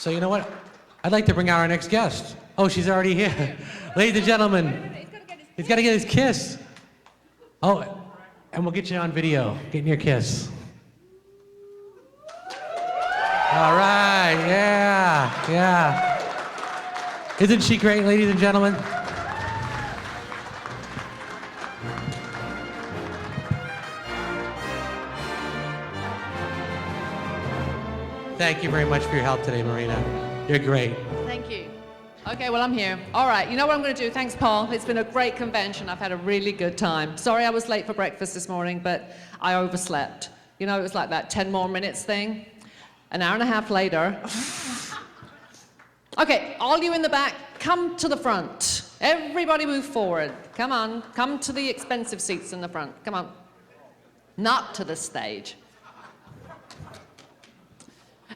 So you know what? I'd like to bring out our next guest. Oh, she's already here. Ladies and gentlemen, he's got to get his kiss. Oh, and we'll get you on video, getting your kiss. All right, yeah. Isn't she great, ladies and gentlemen? Thank you very much for your help today, Marina. You're great. Thank you. Okay, well, I'm here. All right, you know what I'm going to do? Thanks, Paul. It's been a great convention. I've had a really good time. Sorry I was late for breakfast this morning, but I overslept. You know, it was like that 10 more minutes thing. An hour and a half later. Okay, all you in the back, come to the front. Everybody move forward. Come on, come to the expensive seats in the front. Come on. Not to the stage.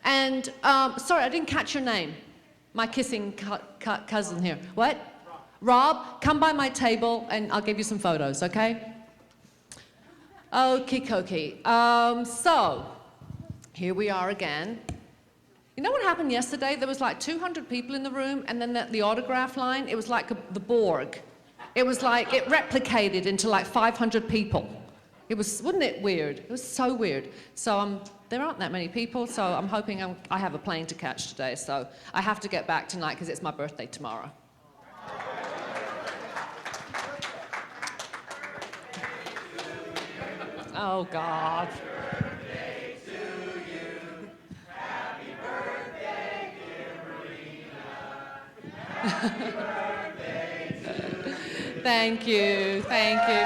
And, sorry, I didn't catch your name. My kissing cousin here. What? Rob, come by my table and I'll give you some photos, okay? Okie dokie. So, here we are again. You know what happened yesterday? There was like 200 people in the room, and then the autograph line, it was like the Borg. It was like, it replicated into like 500 people. It was, wasn't it weird? It was so weird. So there aren't that many people, so I'm hoping I have a plane to catch today, so I have to get back tonight because it's my birthday tomorrow. Oh, God. Birthday to you. Happy birthday, dear Marina. Happy birthday to you. Thank you, thank you.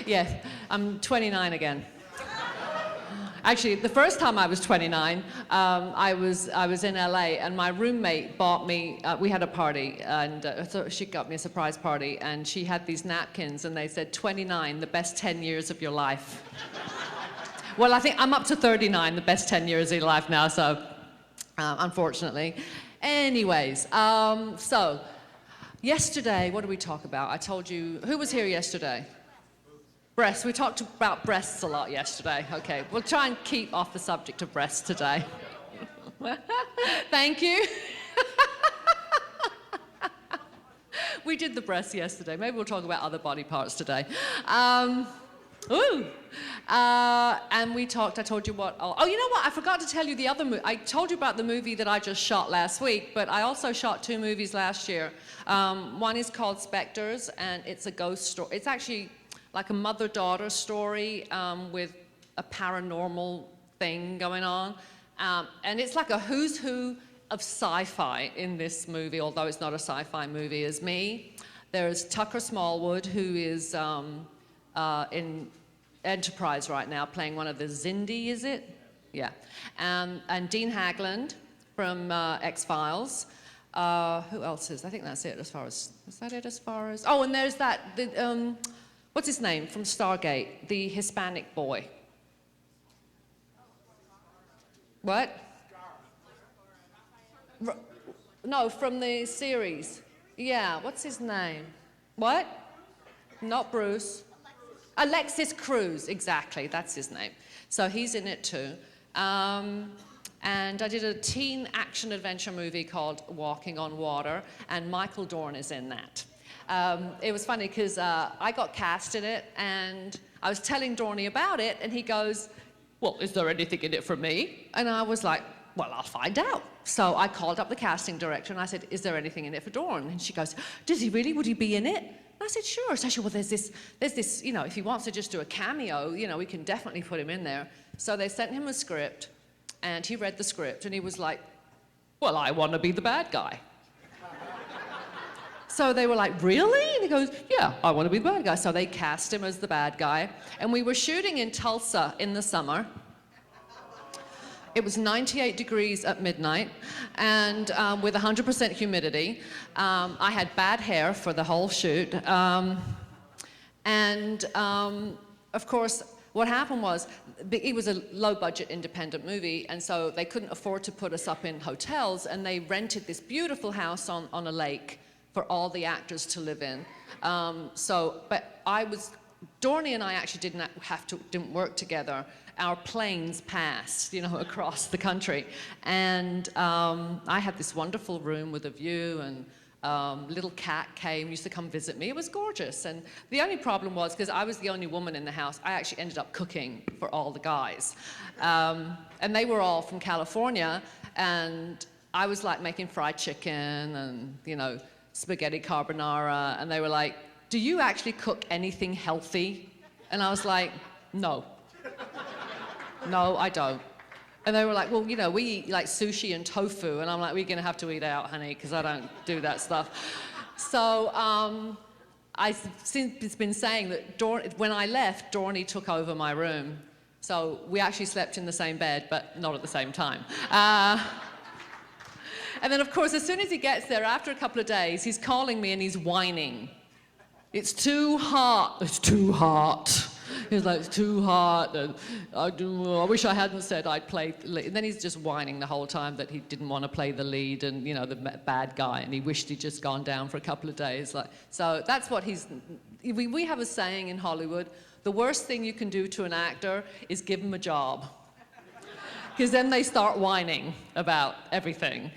Yes, I'm 29 again. Actually, the first time I was 29, I was in LA, and my roommate bought me, we had a party, and so she got me a surprise party, and she had these napkins, and they said, 29, the best 10 years of your life. Well, I think I'm up to 39, the best 10 years of your life now, so unfortunately. Anyways, so yesterday, what did we talk about? I told you, who was here yesterday? Breasts. We talked about breasts a lot yesterday. Okay, we'll try and keep off the subject of breasts today. Thank you. We did the breasts yesterday. Maybe we'll talk about other body parts today. And we talked, I told you what, oh, you know what? I forgot to tell you the other movie. I told you about the movie that I just shot last week, but I also shot 2 movies last year. One is called Spectres, and it's a ghost story. It's actually like a mother-daughter story with a paranormal thing going on. And it's like a who's who of sci-fi in this movie, although it's not a sci-fi movie, is me. There's Tucker Smallwood, who is in Enterprise right now, playing one of the Xindi, is it? Yeah. And Dean Haglund from X-Files. Who else is? I think that's it as far as, is that it as far as? Oh, and there's that, what's his name from Stargate? The Hispanic boy. What? No, from the series. Yeah, what's his name? What? Not Bruce. Alexis Cruz, exactly, that's his name. So he's in it too. And I did a teen action adventure movie called Walking on Water, and Michael Dorn is in that. It was funny because I got cast in it, and I was telling Dorney about it, and he goes, well, is there anything in it for me? And I was like, well, I'll find out. So I called up the casting director, and I said, is there anything in it for Dorn? And she goes, does he really? Would he be in it? And I said, sure. So I said, well, there's this, you know, if he wants to just do a cameo, you know, we can definitely put him in there. So they sent him a script, and he read the script, and he was like, well, I want to be the bad guy. So they were like, really? And he goes, yeah, I want to be the bad guy. So they cast him as the bad guy. And we were shooting in Tulsa in the summer. It was 98 degrees at midnight, and with 100% humidity. I had bad hair for the whole shoot. Of course, what happened was, it was a low-budget independent movie, and so they couldn't afford to put us up in hotels, and they rented this beautiful house on a lake for all the actors to live in. But I was Dorney and I actually didn't work together. Our planes passed, across the country. And I had this wonderful room with a view, and little cat used to come visit me. It was gorgeous. And the only problem was, because I was the only woman in the house, I actually ended up cooking for all the guys. And they were all from California, and I was like making fried chicken and, spaghetti carbonara, and they were like, "Do you actually cook anything healthy?" And I was like, "No. No, I don't." And they were like, "Well, we eat like sushi and tofu." And I'm like, "We're gonna have to eat out, honey, because I don't do that stuff." So I've since been saying that when I left, Dorney took over my room. So we actually slept in the same bed, but not at the same time. And then, of course, as soon as he gets there, after a couple of days, he's calling me and he's whining. "It's too hot. It's too hot." He's like, "It's too hot. And I wish I hadn't said I'd play the lead." And then he's just whining the whole time that he didn't want to play the lead and, the bad guy, and he wished he'd just gone down for a couple of days. So that's what we have a saying in Hollywood: the worst thing you can do to an actor is give him a job. Because then they start whining about everything.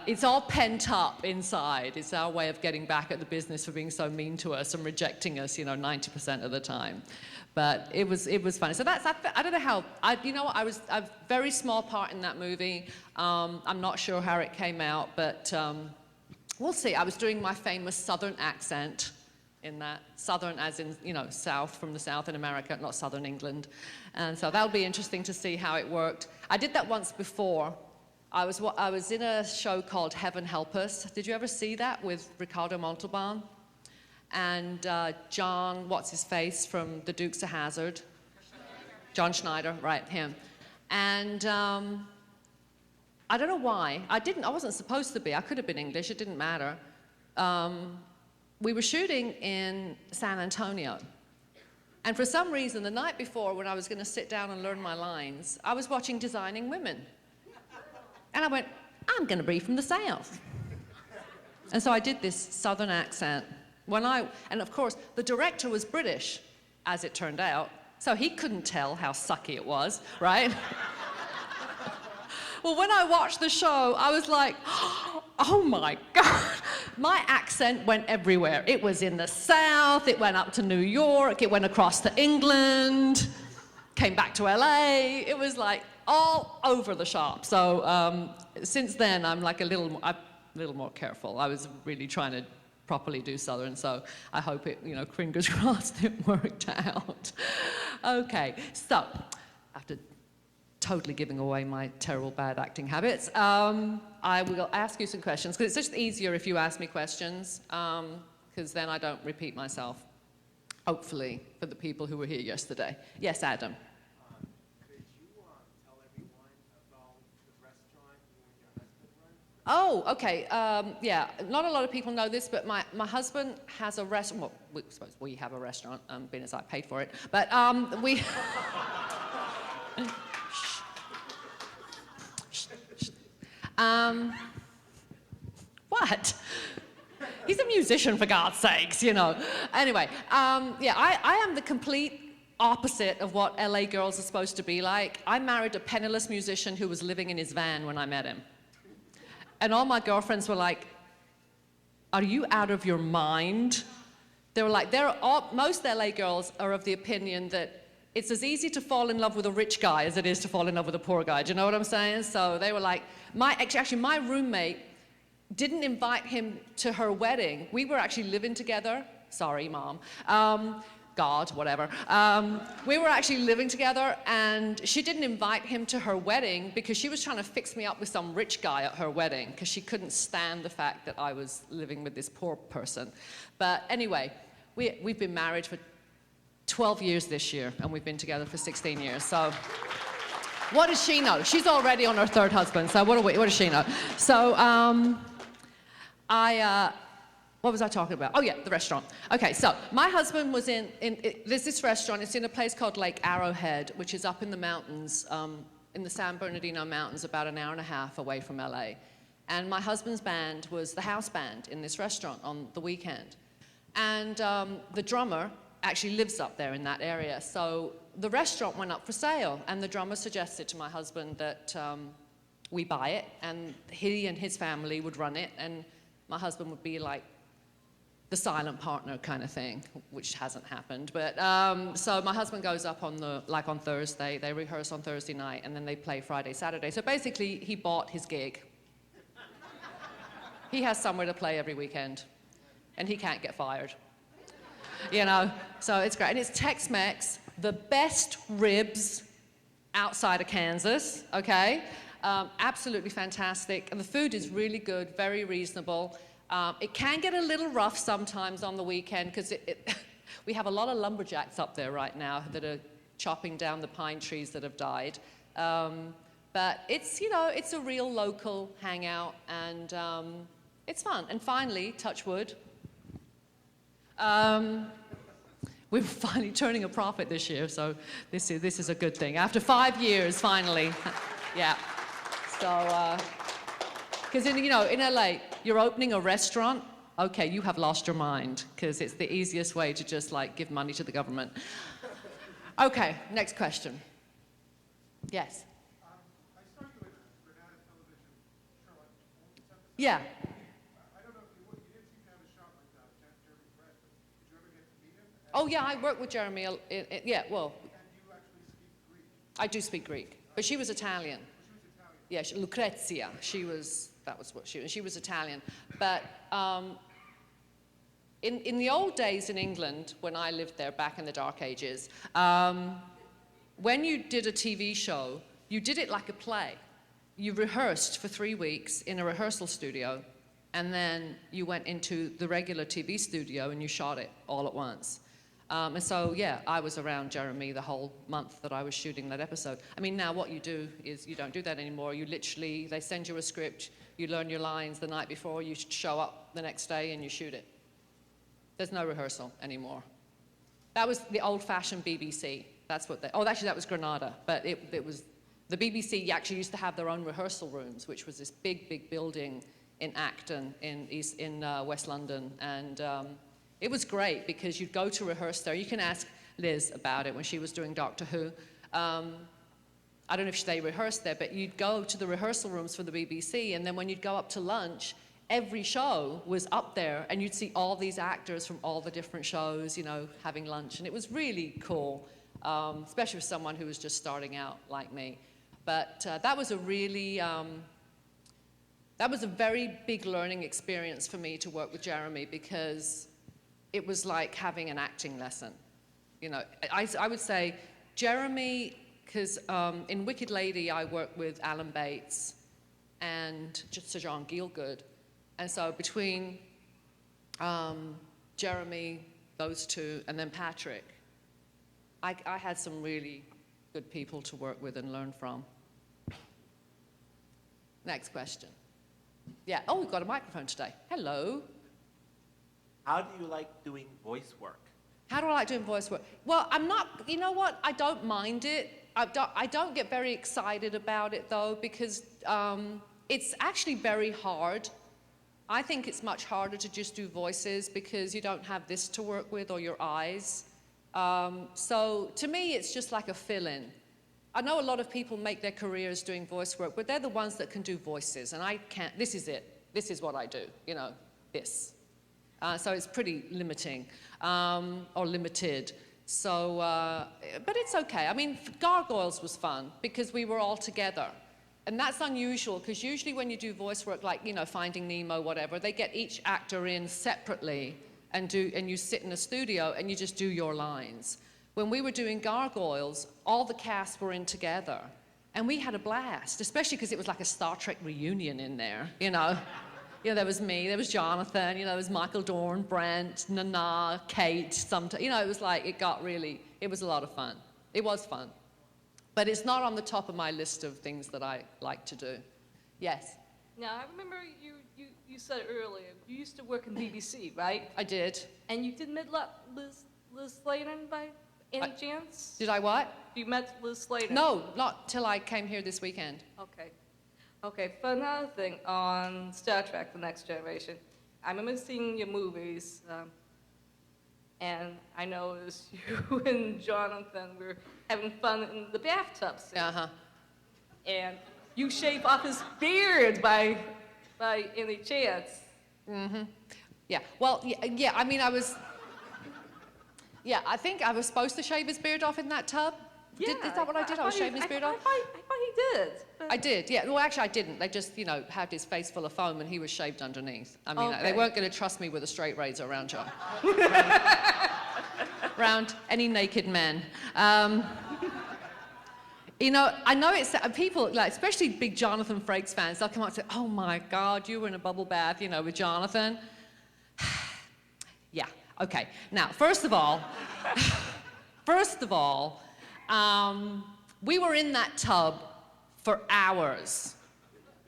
It's all pent up inside. It's our way of getting back at the business for being so mean to us and rejecting us, 90% of the time. But it was funny. So I don't know how, I was a very small part in that movie. I'm not sure how it came out, but we'll see. I was doing my famous Southern accent in that. Southern as in, South, from the South in America, not Southern England. And so that'll be interesting to see how it worked. I did that once before. I was in a show called Heaven Help Us. Did you ever see that with Ricardo Montalban? And John, what's-his-face from The Dukes of Hazzard? John Schneider, right, him. And I don't know why. I wasn't supposed to be. I could have been English, it didn't matter. We were shooting in San Antonio. And for some reason, the night before, when I was going to sit down and learn my lines, I was watching Designing Women. And I went, "I'm going to be from the South." And so I did this Southern accent. And of course, the director was British, as it turned out, so he couldn't tell how sucky it was, right? Well, when I watched the show, I was like, "Oh my God." My accent went everywhere. It was in the South, it went up to New York, it went across to England, came back to LA. It was like all over the shop. So since then, I'm like a little more careful. I was really trying to properly do Southern, so I hope it, fingers crossed, it worked out. Okay, so after totally giving away my terrible bad acting habits, I will ask you some questions, because it's just easier if you ask me questions, because then I don't repeat myself, hopefully, for the people who were here yesterday. Yes, Adam? Could you tell everyone about the restaurant you and your husband run? Oh, okay. Yeah, not a lot of people know this, but my husband has a restaurant. Well, I suppose we have a restaurant, being as I paid for it. But we... What? He's a musician, for God's sakes, Anyway, yeah, I am the complete opposite of what LA girls are supposed to be like. I married a penniless musician who was living in his van when I met him. And all my girlfriends were like, "Are you out of your mind?" They were like, most LA girls are of the opinion that it's as easy to fall in love with a rich guy as it is to fall in love with a poor guy. Do you know what I'm saying? So they were like, actually my roommate didn't invite him to her wedding. We were actually living together. Sorry, Mom. God, whatever. We were actually living together, and she didn't invite him to her wedding because she was trying to fix me up with some rich guy at her wedding, because she couldn't stand the fact that I was living with this poor person. But anyway, we've been married for 12 years this year, and we've been together for 16 years. So what does she know? She's already on her third husband, so what does she know? So what was I talking about? Oh yeah, the restaurant. Okay, so my husband was there's this restaurant, it's in a place called Lake Arrowhead, which is up in the mountains, in the San Bernardino Mountains, about an hour and a half away from LA. And my husband's band was the house band in this restaurant on the weekend. And the drummer, actually lives up there in that area. So the restaurant went up for sale, and the drummer suggested to my husband that we buy it, and he and his family would run it, and my husband would be like the silent partner kind of thing, which hasn't happened. But so my husband goes up on on Thursday, they rehearse on Thursday night, and then they play Friday, Saturday. So basically, he bought his gig. He has somewhere to play every weekend, and he can't get fired. You know, so it's great. And it's Tex-Mex, the best ribs outside of Kansas, okay? Absolutely fantastic. And the food is really good, very reasonable. It can get a little rough sometimes on the weekend because we have a lot of lumberjacks up there right now that are chopping down the pine trees that have died. But it's, you know, it's a real local hangout, and it's fun. And finally, touch wood, we're finally turning a profit this year, so this is a good thing. After 5 years, finally, yeah. So, because in LA, you're opening a restaurant, okay, you have lost your mind, because it's the easiest way to just like give money to the government. Okay, next question. Yes. I saw you in a Granada television show on Holmes episode. Yeah. I don't know if you didn't seem to have a shot with Jeremy Brett, but did you ever get to meet him? Oh yeah, I worked with Jeremy. Yeah, well, And you actually speak Greek. I do speak Greek, but she was Italian. Yeah, Lucrezia. That was what she was. She was Italian. But in the old days in England, when I lived there back in the dark ages, when you did a TV show, you did it like a play. You rehearsed for 3 weeks in a rehearsal studio, and then you went into the regular TV studio and you shot it all at once. And so, yeah, I was around Jeremy the whole month that I was shooting that episode. I mean, now what you do is you don't do that anymore. You literally, they send you a script, you learn your lines the night before, you show up the next day and you shoot it. There's no rehearsal anymore. That was the old-fashioned BBC. That's what they, actually that was Granada, but it was, the BBC actually used to have their own rehearsal rooms, which was this big, big building in Acton in West London. And it was great because you'd go to rehearse there. You can ask Liz about it when she was doing Doctor Who. I don't know if they rehearsed there, but you'd go to the rehearsal rooms for the BBC, and then when you'd go up to lunch, every show was up there, and you'd see all these actors from all the different shows, you know, having lunch. And it was really cool, especially for someone who was just starting out like me. But that was a really, that was a very big learning experience for me to work with Jeremy, because it was like having an acting lesson. You know, I would say Jeremy, because in Wicked Lady, I worked with Alan Bates and Sir John Gielgud. And so between Jeremy, those two, and then Patrick, I had some really good people to work with and learn from. Next question. Yeah, oh, we've got a microphone today. Hello. How do you like doing voice work? How do I like doing voice work? Well, I'm not, you know what? I don't mind it. I don't get very excited about it, though, because it's actually very hard. I think it's much harder to just do voices because you don't have this to work with or your eyes. So to me, it's just like a fill-in. I know a lot of people make their careers doing voice work, but they're the ones that can do voices, and I can't. This is it. This is what I do, you know, this. So it's pretty limiting, or limited. So, but it's okay. I mean, Gargoyles was fun because we were all together. And that's unusual, because usually when you do voice work, like, you know, Finding Nemo, whatever, they get each actor in separately and you sit in a studio and you just do your lines. When we were doing Gargoyles, all the cast were in together. And we had a blast, especially because it was like a Star Trek reunion in there, you know. You know, there was me, there was Jonathan, you know, there was Michael Dorn, Brent, Nana, Kate, sometimes, you know, it was like, it was a lot of fun. It was fun. But it's not on the top of my list of things that I like to do. Yes? Now, I remember you said earlier, you used to work in BBC, right? I did. And you did meet Liz Sladen by any chance? Did I what? You met Liz Sladen? No, not till I came here this weekend. Okay. Okay, for another thing, on Star Trek, The Next Generation, I remember seeing your movies, And I noticed you and Jonathan were having fun in the bathtub scene. Uh-huh. And you shave off his beard by any chance. Yeah, well, yeah, I mean, I think I was supposed to shave his beard off in that tub. Yeah, Is that what I did? I was shaving his beard off? I thought he did. But I did, yeah. Well, actually, I didn't. They just, had his face full of foam and he was shaved underneath. I mean, they Okay. weren't going to trust me with a straight razor around John. Around any naked man. I know it's people, like, especially big Jonathan Frakes fans, they'll come up and say, oh my God, you were in a bubble bath, with Jonathan. Yeah, okay. Now, first of all, we were in that tub for hours,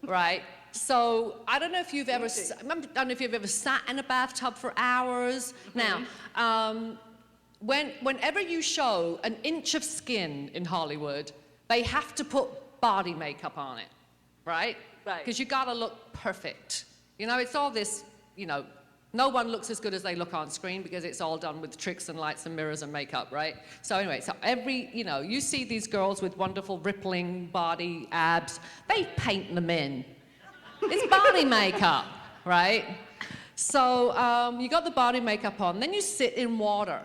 right? So I don't know if you've ever, sat in a bathtub for hours. Now, whenever you show an inch of skin in Hollywood, they have to put body makeup on it, right? Right. Because you gotta look perfect. It's all this, no one looks as good as they look on screen because it's all done with tricks and lights and mirrors and makeup, right? So anyway, you see these girls with wonderful rippling body abs, they paint them in. It's body makeup, right? So you got the body makeup on, then you sit in water.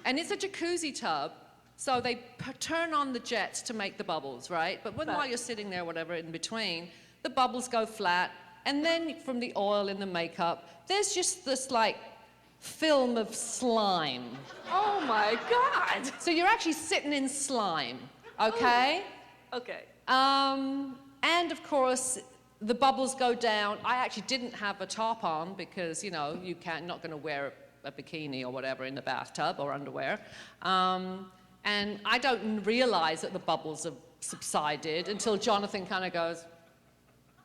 And it's a jacuzzi tub, so they turn on the jets to make the bubbles, right? But while you're sitting there, whatever, in between, the bubbles go flat, and then from the oil in the makeup, there's just this, like, film of slime. oh my God. So you're actually sitting in slime, okay? Okay. And of course, the bubbles go down. I actually didn't have a top on because, not going to wear a bikini or whatever in the bathtub or underwear. And I don't realize that the bubbles have subsided until Jonathan kind of goes,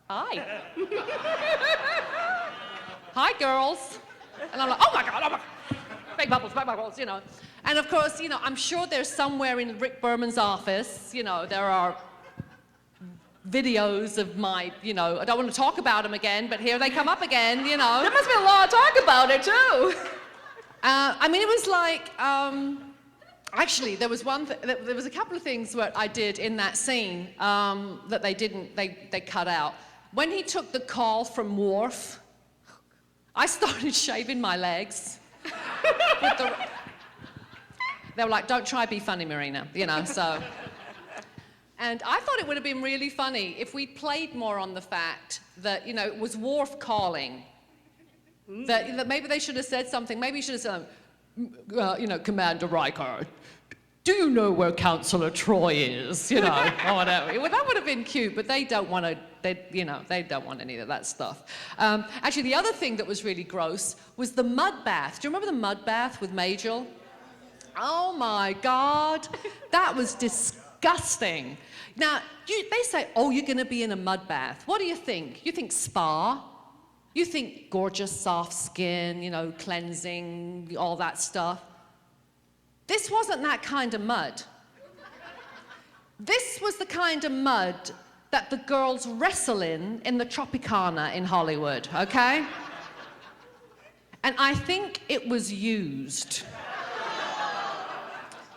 hi. Hi, girls. And I'm like, oh my God. Big bubbles, And of course, I'm sure there's somewhere in Rick Berman's office, there are videos of my, I don't want to talk about them again, but here they come up again, There must be a lot of talk about it, too. It was like, actually, there was there was a couple of things that I did in that scene that they cut out. When he took the call from Worf, I started shaving my legs. They were like, don't try be funny, Marina, so. And I thought it would have been really funny if we played more on the fact that, it was Worf calling. That maybe they should have said something. Maybe you should have said, Commander Riker, do you know where Counselor Troy is? Or whatever. Well, that would have been cute, but they don't want to. They don't want any of that stuff. Actually, the other thing that was really gross was the mud bath. Do you remember the mud bath with Majel? Oh my God, that was disgusting. Now they say, oh, you're going to be in a mud bath. What do you think? You think spa? You think gorgeous soft skin, cleansing, all that stuff. This wasn't that kind of mud. This was the kind of mud that the girls wrestle in the Tropicana in Hollywood, okay? And I think it was used.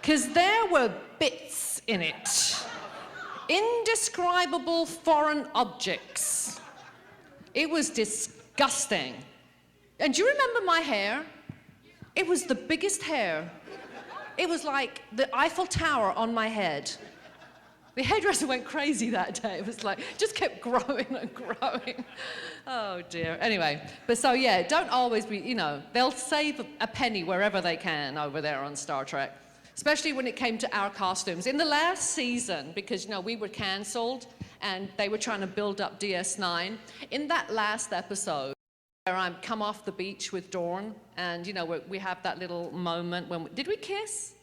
Because there were bits in it. Indescribable foreign objects. It was disgusting. And do you remember my hair? It was the biggest hair. It was like the Eiffel Tower on my head. The hairdresser went crazy that day. It was like, just kept growing and growing. Oh dear. Anyway, but so yeah, don't always be, they'll save a penny wherever they can over there on Star Trek. Especially when it came to our costumes. In the last season, because, we were canceled and they were trying to build up DS9, in that last episode, where I come off the beach with Dorn, and, we have that little moment when did we kiss?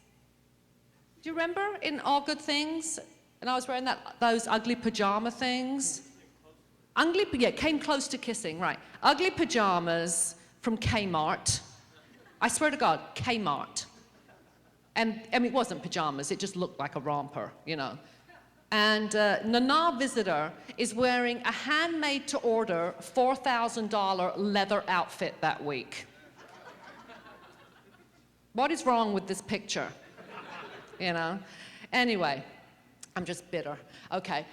Do you remember in All Good Things? And I was wearing those ugly pajama things. Came close to kissing, right. Ugly pajamas from Kmart. I swear to God, Kmart. And it wasn't pajamas, it just looked like a romper, And Nana Visitor is wearing a handmade-to-order $4,000 leather outfit that week. What is wrong with this picture? You know? Anyway, I'm just bitter. Okay,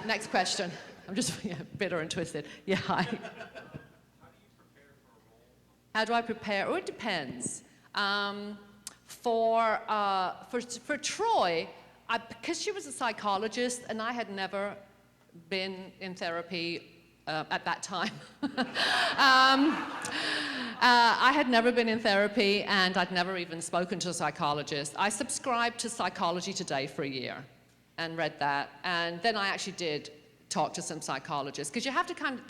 next question. I'm just bitter and twisted. Yeah, hi. How do I prepare? Oh, it depends. For Troy, because she was a psychologist and I had never been in therapy at that time. I had never been in therapy and I'd never even spoken to a psychologist. I subscribed to Psychology Today for a year and read that. And then I actually did talk to some psychologists. Because you have to kind of,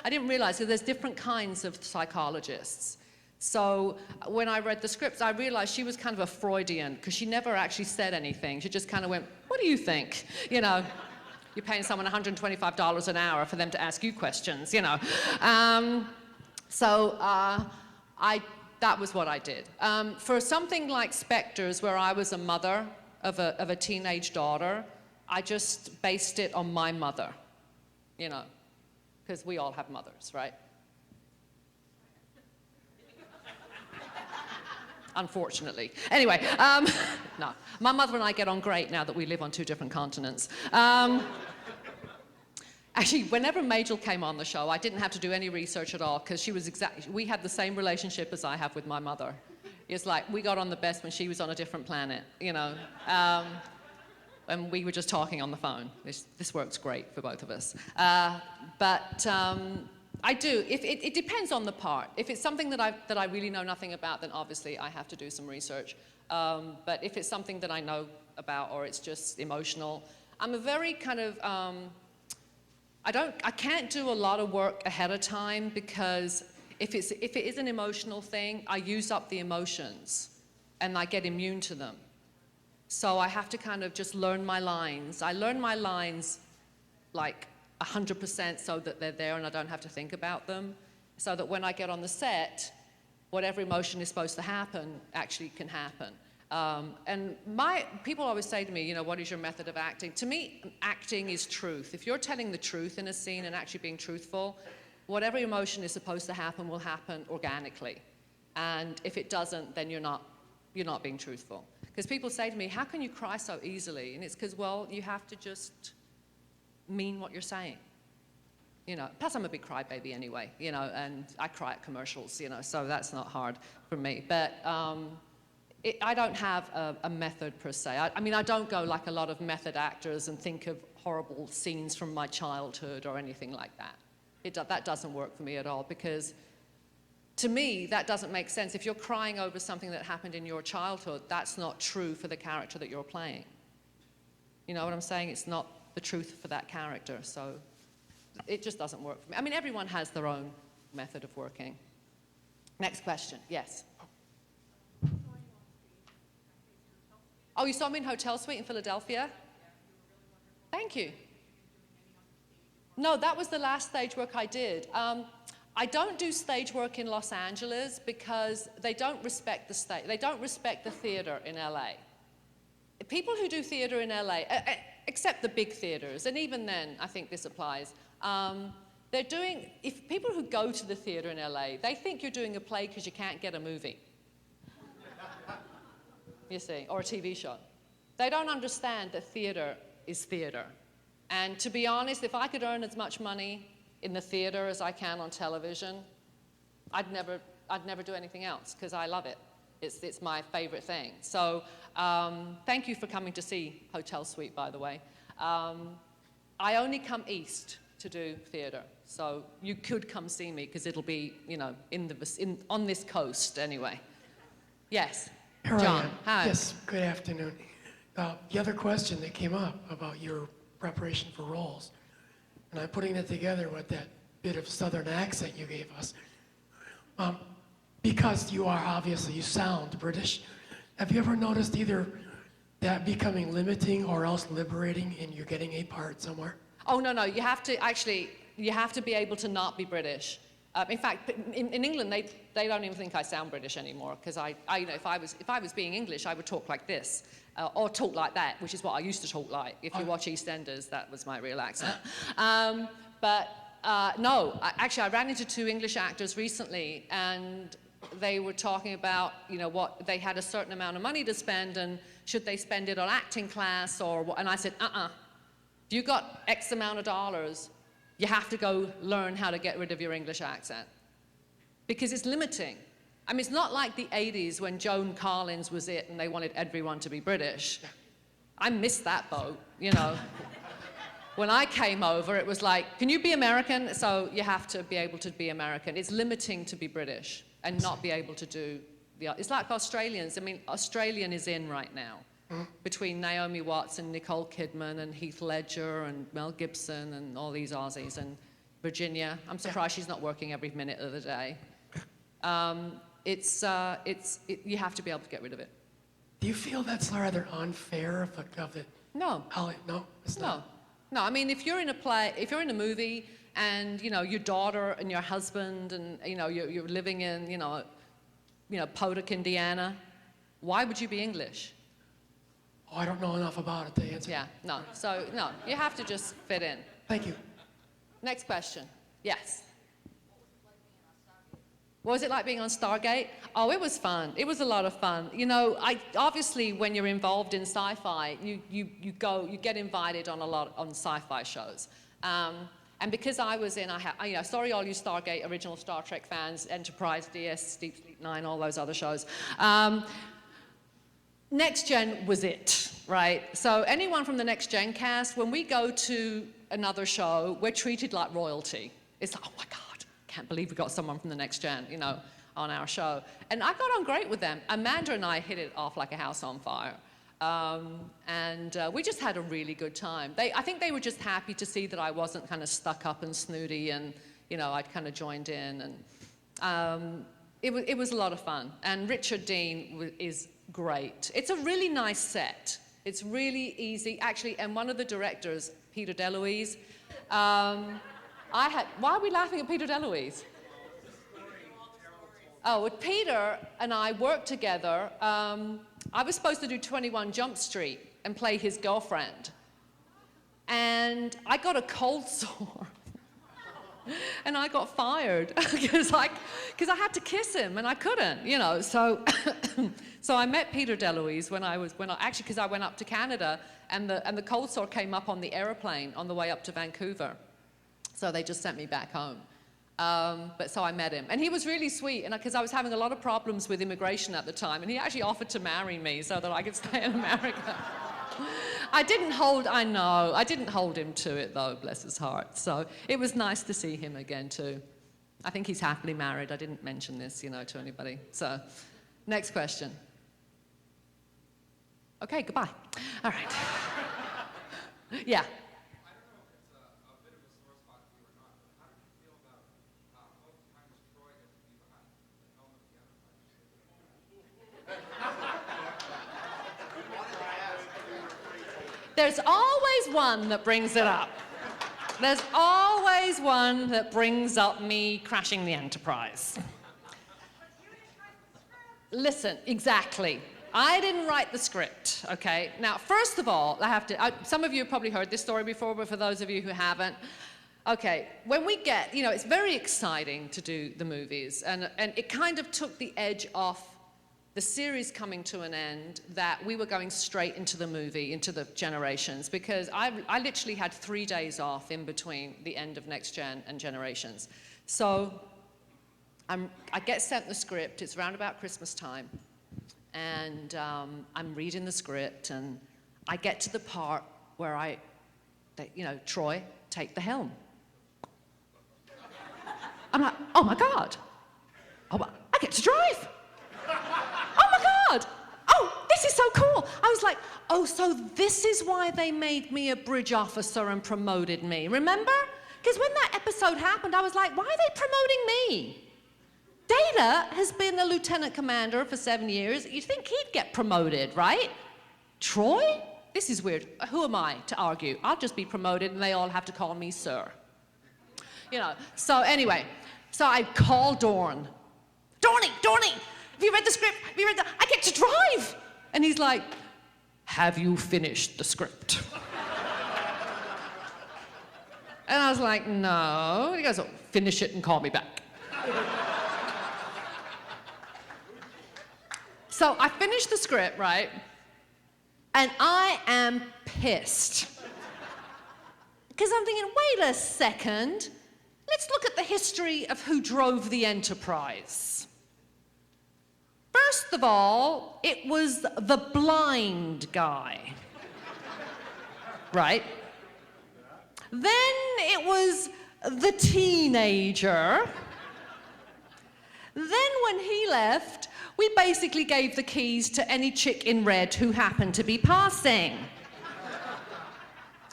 I didn't realize that there's different kinds of psychologists. So when I read the scripts, I realized she was kind of a Freudian because she never actually said anything. She just kind of went, what do you think? You know, you're paying someone $125 an hour for them to ask you questions, you know. That was what I did. For something like Spectres, where I was a mother of a teenage daughter, I just based it on my mother, you know, because we all have mothers, right? Unfortunately. Anyway, no. My mother and I get on great now that we live on 2 different continents. Actually, whenever Majel came on the show, I didn't have to do any research at all because we had the same relationship as I have with my mother. It's like we got on the best when she was on a different planet, you know. And we were just talking on the phone. This works great for both of us. I do. It depends on the part. If it's something that I really know nothing about, then obviously I have to do some research. But if it's something that I know about or it's just emotional, I'm a very kind of, I can't do a lot of work ahead of time because if it is an emotional thing, I use up the emotions and I get immune to them. So I have to kind of just learn my lines. I learn my lines like 100% so that they're there and I don't have to think about them. So that when I get on the set, whatever emotion is supposed to happen actually can happen. And people always say to me, you know, what is your method of acting? To me, acting is truth. If you're telling the truth in a scene and actually being truthful, whatever emotion is supposed to happen will happen organically. And if it doesn't, then you're not being truthful. Because people say to me, how can you cry so easily? And it's because, well, you have to just mean what you're saying. You know, plus I'm a big crybaby anyway, you know, and I cry at commercials, you know, so that's not hard for me. But I don't have a method per se. I mean, I don't go like a lot of method actors and think of horrible scenes from my childhood or anything like that. That doesn't work for me at all because to me, that doesn't make sense. If you're crying over something that happened in your childhood, that's not true for the character that you're playing. You know what I'm saying? It's not the truth for that character, so it just doesn't work for me. I mean, everyone has their own method of working. Next question, yes. Oh, you saw me in Hotel Suite in Philadelphia? Thank you. No, that was the last stage work I did. I don't do stage work in Los Angeles because they don't respect the stage. They don't respect the theater in LA. People who do theater in LA, except the big theaters, and even then, I think this applies, if people who go to the theater in LA, they think you're doing a play because you can't get a movie. You see, or a TV show. They don't understand that theater is theater. And to be honest, if I could earn as much money in the theater as I can on television, I'd never do anything else because I love it. It's my favorite thing. So thank you for coming to see Hotel Suite, by the way. I only come east to do theater, so you could come see me because it'll be, you know, on this coast anyway. Yes, John. Hi. Yes, good afternoon. The other question that came up about your preparation for roles, and I'm putting it together with that bit of Southern accent you gave us. Because you sound British, have you ever noticed either that becoming limiting or else liberating in you getting a part somewhere? Oh, no, you have to be able to not be British. In fact, in England, they don't even think I sound British anymore, because you know, if I was being English, I would talk like this, or talk like that, which is what I used to talk like. If you watch EastEnders, that was my real accent. No, actually, I ran into 2 English actors recently, and they were talking about, what they had a certain amount of money to spend, and should they spend it on acting class or what? And I said, if you got X amount of dollars, you have to go learn how to get rid of your English accent, because it's limiting. I mean, it's not like the 80s when Joan Collins was it and they wanted everyone to be British. I missed that boat, When I came over, it was like, can you be American? So you have to be able to be American. It's limiting to be British and not be able to do it's like Australians. I mean, Australian is in right now. Between Naomi Watts and Nicole Kidman and Heath Ledger and Mel Gibson and all these Aussies and Virginia. I'm surprised she's not working every minute of the day. You have to be able to get rid of it. Do you feel that's rather unfair of the No. No, it's not. No, I mean, if you're in a play, if you're in a movie and, your daughter and your husband and, you're living in, Potoc, Indiana, why would you be English? Oh, I don't know enough about it to answer. Yeah, no. So, no, you have to just fit in. Thank you. Next question. Yes. What was it like being on Stargate? Oh, it was fun. It was a lot of fun. Obviously when you're involved in sci-fi, you get invited on on sci-fi shows. And because I was in, sorry all you Stargate original Star Trek fans, Enterprise, DS, Deep Sleep Nine, all those other shows. Next Gen was it, right? So anyone from the Next Gen cast, when we go to another show, we're treated like royalty. It's like, oh my God. Can't believe we got someone from the Next Gen, on our show. And I got on great with them. Amanda and I hit it off like a house on fire. We just had a really good time. I think they were just happy to see that I wasn't kind of stuck up and snooty and, I'd kind of joined in. And it was a lot of fun. And Richard Dean is great. It's a really nice set. It's really easy. Actually, and one of the directors, Peter DeLuise, why are we laughing at Peter DeLuise? Oh, with Peter and I worked together. I was supposed to do 21 Jump Street and play his girlfriend. And I got a cold sore. And I got fired because I had to kiss him and I couldn't, So, so I met Peter DeLuise because I went up to Canada and the cold sore came up on the airplane on the way up to Vancouver. So they just sent me back home. So I met him. And he was really sweet, and because I was having a lot of problems with immigration at the time, and he actually offered to marry me so that I could stay in America. I didn't hold him to it, though, bless his heart. So it was nice to see him again, too. I think he's happily married. I didn't mention this, to anybody. So, next question. Okay, goodbye. All right. Yeah. There's always one that brings it up. There's always one that brings up me crashing the Enterprise. Listen, exactly. I didn't write the script, okay? Now, first of all, some of you have probably heard this story before, but for those of you who haven't, okay, when we get, it's very exciting to do the movies, and it kind of took the edge off the series coming to an end, that we were going straight into the movie, into the Generations, because I literally had 3 days off in between the end of Next Gen and Generations. So I get sent the script. It's around about Christmas time, and I'm reading the script, and I get to the part where Troy, take the helm. I'm like, oh my God, I get to drive. Oh, this is so cool. I was like, oh, so this is why they made me a bridge officer and promoted me, remember? Because when that episode happened, I was like, why are they promoting me? Data has been a lieutenant commander for 7 years. You'd think he'd get promoted, right? Troy? This is weird. Who am I to argue? I'll just be promoted and they all have to call me sir. So anyway, so I call Dorn. Dorny! Have you read the script? I get to drive! And he's like, have you finished the script? And I was like, no. And he goes, oh, finish it and call me back. So I finished the script, right? And I am pissed. Because I'm thinking, wait a second. Let's look at the history of who drove the Enterprise. First of all, it was the blind guy. Right? Then it was the teenager. Then when he left, we basically gave the keys to any chick in red who happened to be passing.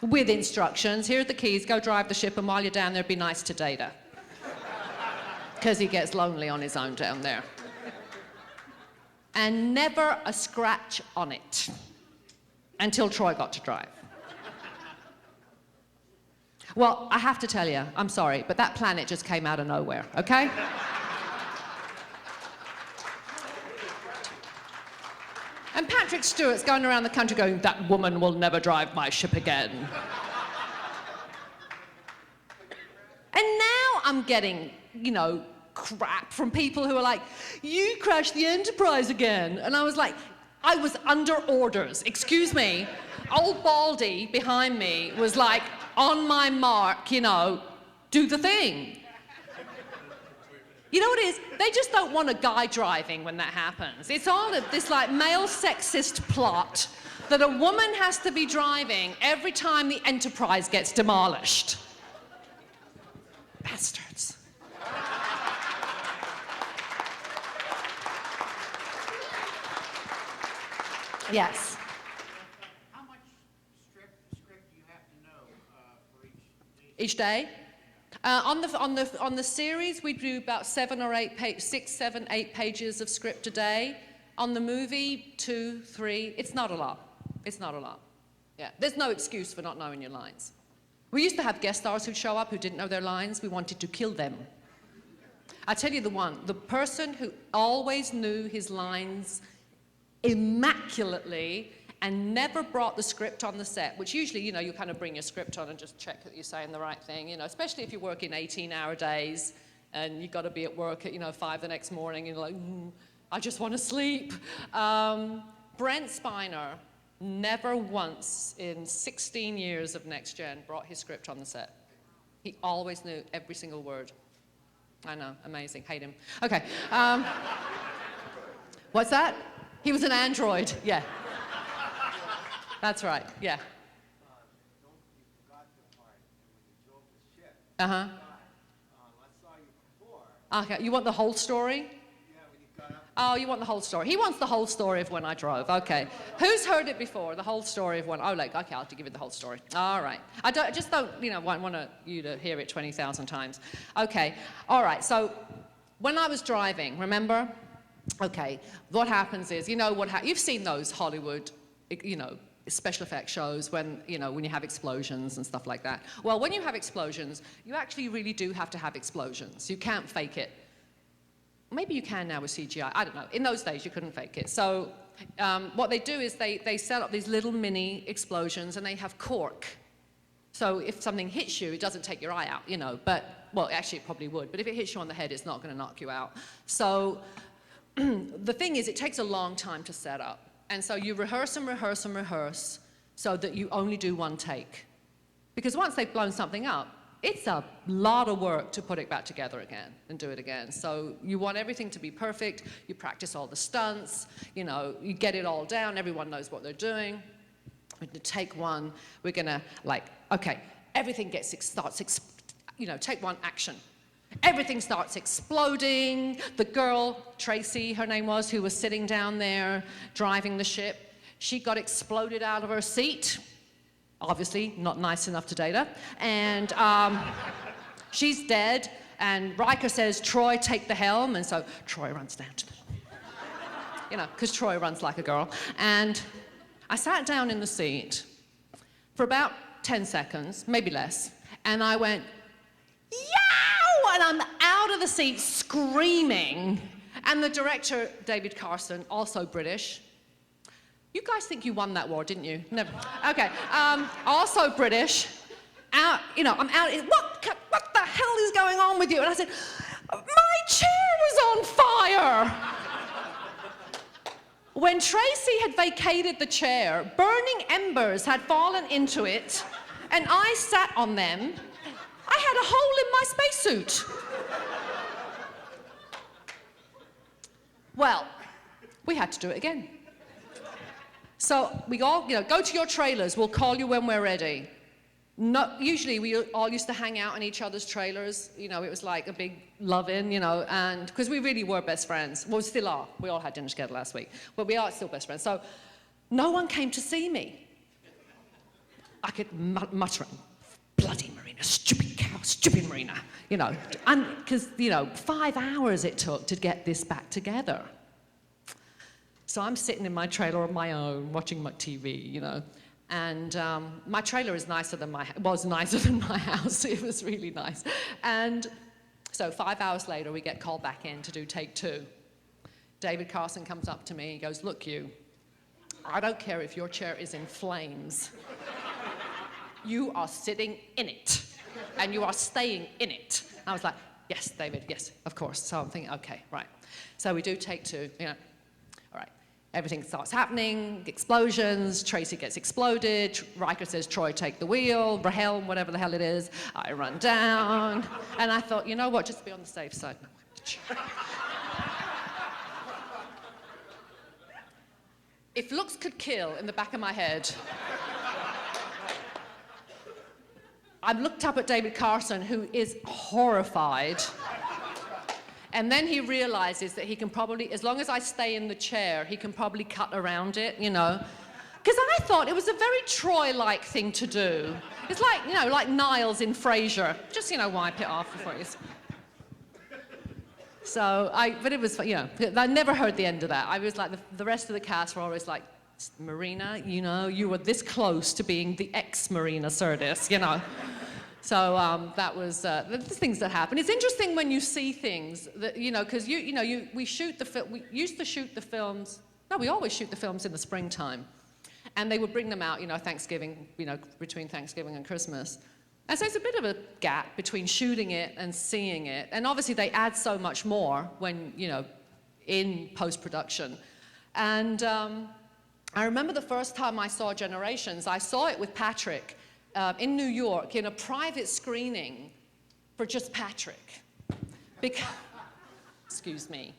With instructions, here are the keys, go drive the ship, and while you're down there, be nice to Data. Because he gets lonely on his own down there. And never a scratch on it. Until Troy got to drive. Well, I have to tell you, I'm sorry, but that planet just came out of nowhere, okay? And Patrick Stewart's going around the country going, that woman will never drive my ship again. And now I'm getting, crap from people who are like, you crashed the Enterprise again. And I was like, I was under orders. Excuse me. Old Baldy behind me was like, on my mark, do the thing. You know what it is? They just don't want a guy driving when that happens. It's all this male sexist plot that a woman has to be driving every time the Enterprise gets demolished. Bastards. Yes. How much script do you have to know for each day? Each day? On the series, we do about 6, 7, 8 pages of script a day. On the movie, 2, 3. It's not a lot. It's not a lot. Yeah, there's no excuse for not knowing your lines. We used to have guest stars who'd show up who didn't know their lines. We wanted to kill them. I tell you the person who always knew his lines immaculately and never brought the script on the set, which usually, you kind of bring your script on and just check that you're saying the right thing, especially if you're working 18-hour days and you've got to be at work at, 5 the next morning, and you're like, I just want to sleep. Brent Spiner never once in 16 years of Next Gen brought his script on the set. He always knew every single word. I know, amazing, hate him. Okay, what's that? He was an android, yeah. That's right, yeah. You forgot the part when you drove the ship. Uh-huh. I saw you before. Okay, you want the whole story? Yeah, when you got up. Oh, you want the whole story. He wants the whole story of when I drove. Okay. Who's heard it before? The whole story of when? Oh, okay, I'll have to give you the whole story. All right. I just don't, want you to hear it 20,000 times. Okay. All right. So when I was driving, remember? Okay. What happens is, you've seen those Hollywood, special effects shows when you have explosions and stuff like that. Well, when you have explosions, you actually really do have to have explosions. You can't fake it. Maybe you can now with CGI, I don't know. In those days, you couldn't fake it. So what they do is they set up these little mini explosions and they have cork. So if something hits you, it doesn't take your eye out, but, well, actually it probably would, but if it hits you on the head, it's not gonna knock you out. So the thing is, it takes a long time to set up. And so you rehearse and rehearse and rehearse so that you only do one take. Because once they've blown something up, it's a lot of work to put it back together again and do it again. So you want everything to be perfect. You practice all the stunts. You get it all down. Everyone knows what they're doing. We're gonna take one. We're gonna okay, everything starts, take one, action. Everything starts exploding. The girl, Tracy, her name was, who was sitting down there driving the ship, she got exploded out of her seat. Obviously, not nice enough to Data. And she's dead. And Riker says, Troy, take the helm. And so Troy runs down to the, because Troy runs like a girl. And I sat down in the seat for about 10 seconds, maybe less. And I went, yow! And I'm out of the seat screaming. And the director, David Carson, also British. You guys think you won that war, didn't you? Never. Okay. Also British. I'm out. What the hell is going on with you? And I said, my chair was on fire. When Tracy had vacated the chair, burning embers had fallen into it, and I sat on them. I had a hole in my spacesuit. Well, we had to do it again. So we all, go to your trailers. We'll call you when we're ready. Usually we all used to hang out in each other's trailers. It was like a big love-in, and because we really were best friends. Well, we still are. We all had dinner together last week, but we are still best friends. So no one came to see me. I could mutter, bloody Marina, stupid cow, stupid Marina, and because, 5 hours it took to get this back together. So I'm sitting in my trailer on my own, watching my TV, and my trailer was nicer than my house. It was really nice. And so 5 hours later, we get called back in to do take 2. David Carson comes up to me, he goes, look, I don't care if your chair is in flames. You are sitting in it, and you are staying in it. I was like, yes, David, yes, of course. So I'm thinking, okay, right. So we do take 2, all right. Everything starts happening, explosions, Tracy gets exploded, Riker says, Troy, take the wheel, Rahel, whatever the hell it is, I run down, and I thought, you know what, just to be on the safe side. If looks could kill in the back of my head, I looked up at David Carson, who is horrified. And then he realizes that he can probably, as long as I stay in the chair, he can probably cut around it, Because I thought it was a very Troy-like thing to do. It's like, like Niles in Frasier. Just, wipe it off before you... So, but it was, I never heard the end of that. I was like, the rest of the cast were always like, Marina, you were this close to being the ex-Marina Sirtis, So that was the things that happen. It's interesting when you see things that, because we used to shoot the films, we always shoot the films in the springtime. And they would bring them out, Thanksgiving, between Thanksgiving and Christmas. And so it's a bit of a gap between shooting it and seeing it. And obviously they add so much more when, in post-production. And I remember the first time I saw Generations, I saw it with Patrick in New York in a private screening for just Patrick. Excuse me,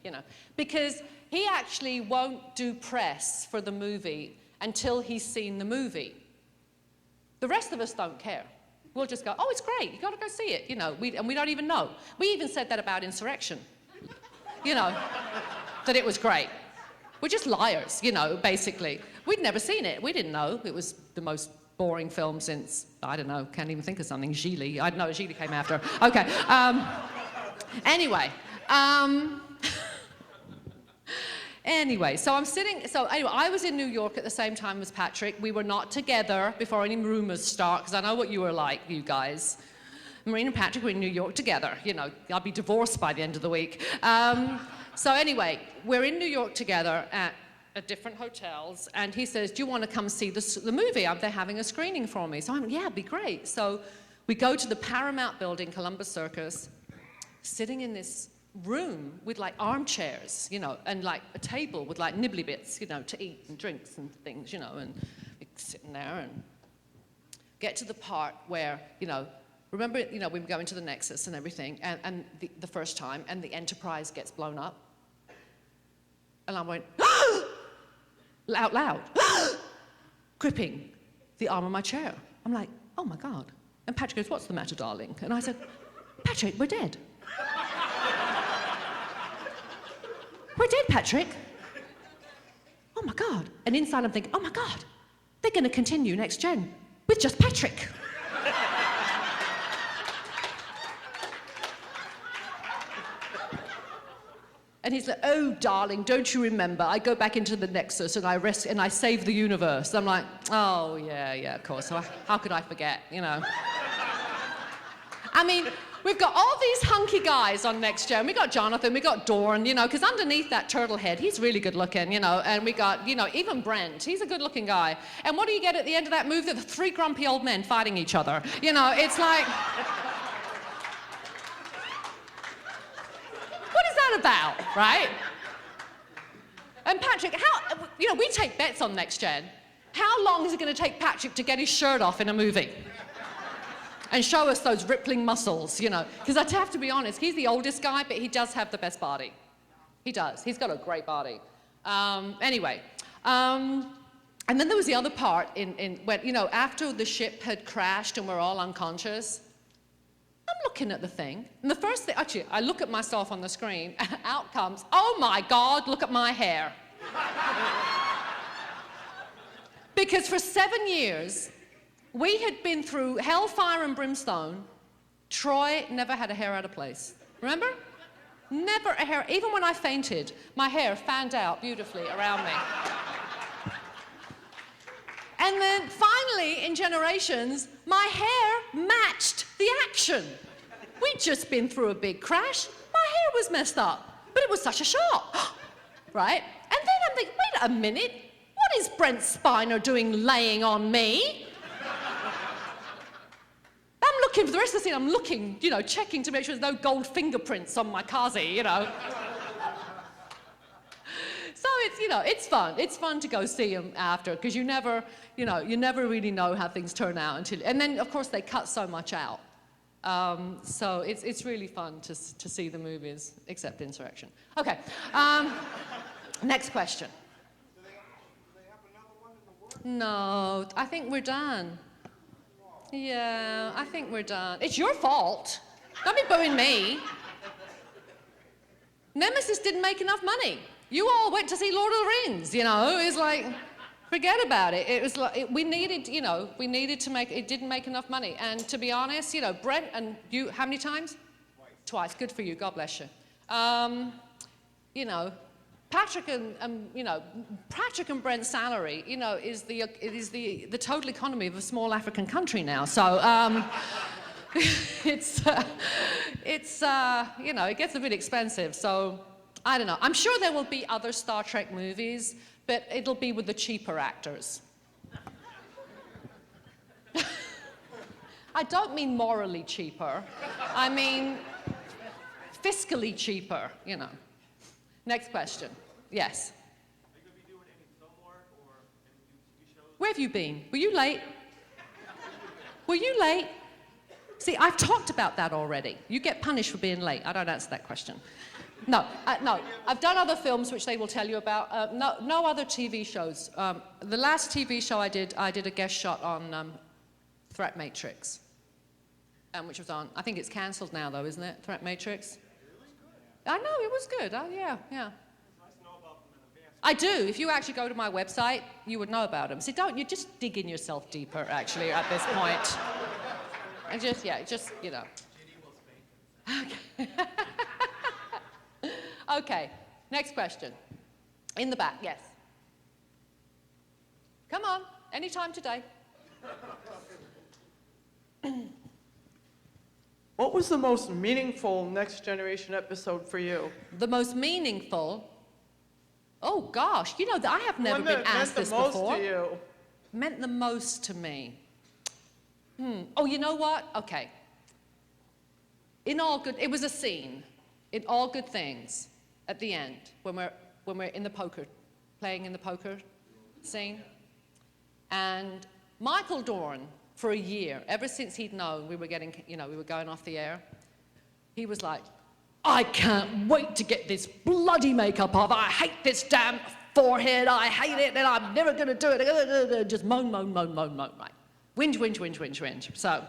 because he actually won't do press for the movie until he's seen the movie. The rest of us don't care. We'll just go, oh, it's great, you gotta go see it, and we don't even know. We even said that about Insurrection, that it was great. We're just liars, basically. We'd never seen it. We didn't know it was the most boring film since, I don't know, can't even think of something, Gigli. I don't know, Gigli came after. Okay, anyway. Anyway, so I was in New York at the same time as Patrick. We were not together before any rumors start, because I know what you were like, you guys. Marina and Patrick were in New York together. I'll be divorced by the end of the week. So anyway, we're in New York together at different hotels, and he says, do you want to come see the movie? They're having a screening for me. So I'm like, yeah, it'd be great. So we go to the Paramount building, Columbus Circus, sitting in this room with like armchairs, and like a table with like nibbly bits, to eat and drinks and things, and we're sitting there and get to the part where, remember, we were going to the Nexus and everything, and the first time, and the Enterprise gets blown up. And I went, out loud, gripping the arm of my chair. I'm like, oh my God. And Patrick goes, what's the matter, darling? And I said, Patrick, we're dead. We're dead, Patrick. Oh my God. And inside I'm thinking, oh my God, they're gonna continue next gen with just Patrick. And he's like, oh, darling, don't you remember? I go back into the Nexus and I save the universe. I'm like, oh, yeah, of course. So how could I forget, I mean, we've got all these hunky guys on Next Gen. We got Jonathan, we got Dorn, because underneath that turtle head, he's really good looking, and we got, even Brent, he's a good looking guy. And what do you get at the end of that movie? The 3 grumpy old men fighting each other. It's like, what is that about, right? And Patrick, we take bets on Next Gen. How long is it going to take Patrick to get his shirt off in a movie? And show us those rippling muscles, Because I have to be honest, he's the oldest guy, but he does have the best body. He does. He's got a great body. Anyway. And then there was the other part when, after the ship had crashed and we're all unconscious, I'm looking at the thing. And the first thing, actually, I look at myself on the screen, and out comes, oh my God, look at my hair. Because for 7 years, we had been through hellfire and brimstone. Troy never had a hair out of place. Remember? Never a hair. Even when I fainted, my hair fanned out beautifully around me. And then finally, in Generations, my hair matched the action. We'd just been through a big crash. My hair was messed up, but it was such a shock, right? And then I'm thinking, wait a minute, what is Brent Spiner doing laying on me? I'm looking for the rest of the scene, I'm looking, checking to make sure there's no gold fingerprints on my Kazi, So it's fun. It's fun to go see them after, because you never really know how things turn out until, and then of course they cut so much out. So it's really fun to see the movies, except Insurrection. Okay, next question. Do they have another one in the works? No, I think we're done. Yeah, I think we're done. It's your fault. Don't be booing me. Nemesis didn't make enough money. You all went to see Lord of the Rings, It's like, forget about it. It was like, we needed to make, it didn't make enough money. And to be honest, Brent and you, how many times? Twice. Good for you, God bless you. Patrick and Brent's salary, is the total economy of a small African country now. So, it gets a bit expensive. So, I don't know. I'm sure there will be other Star Trek movies, but it'll be with the cheaper actors. I don't mean morally cheaper. I mean fiscally cheaper, Next question. Yes? Are you going to be doing any film work or any new TV shows? Where have you been? Were you late? Were you late? See, I've talked about that already. You get punished for being late. I don't answer that question. No. I've done other films which they will tell you about. No other TV shows. The last TV show I did a guest shot on Threat Matrix, which was on, I think it's cancelled now though, isn't it? Threat Matrix? I know, it was good. Yeah. I do. If you actually go to my website, you would know about them. See, you're just digging yourself deeper, actually, at this point. And Okay. Okay, next question. In the back, yes. Come on, anytime today. What was the most meaningful Next Generation episode for you? The most meaningful? Oh gosh, I have never been asked this before. Meant the most to you? Meant the most to me. Oh, you know what? Okay. It was a scene. In All Good Things, at the end, when we're in the poker, playing in the poker scene. And Michael Dorn, for a year, ever since he'd known we were going off the air, he was like, I can't wait to get this bloody makeup off. I hate this damn forehead. I hate it, and I'm never going to do it. Just moan, right? Whinge. So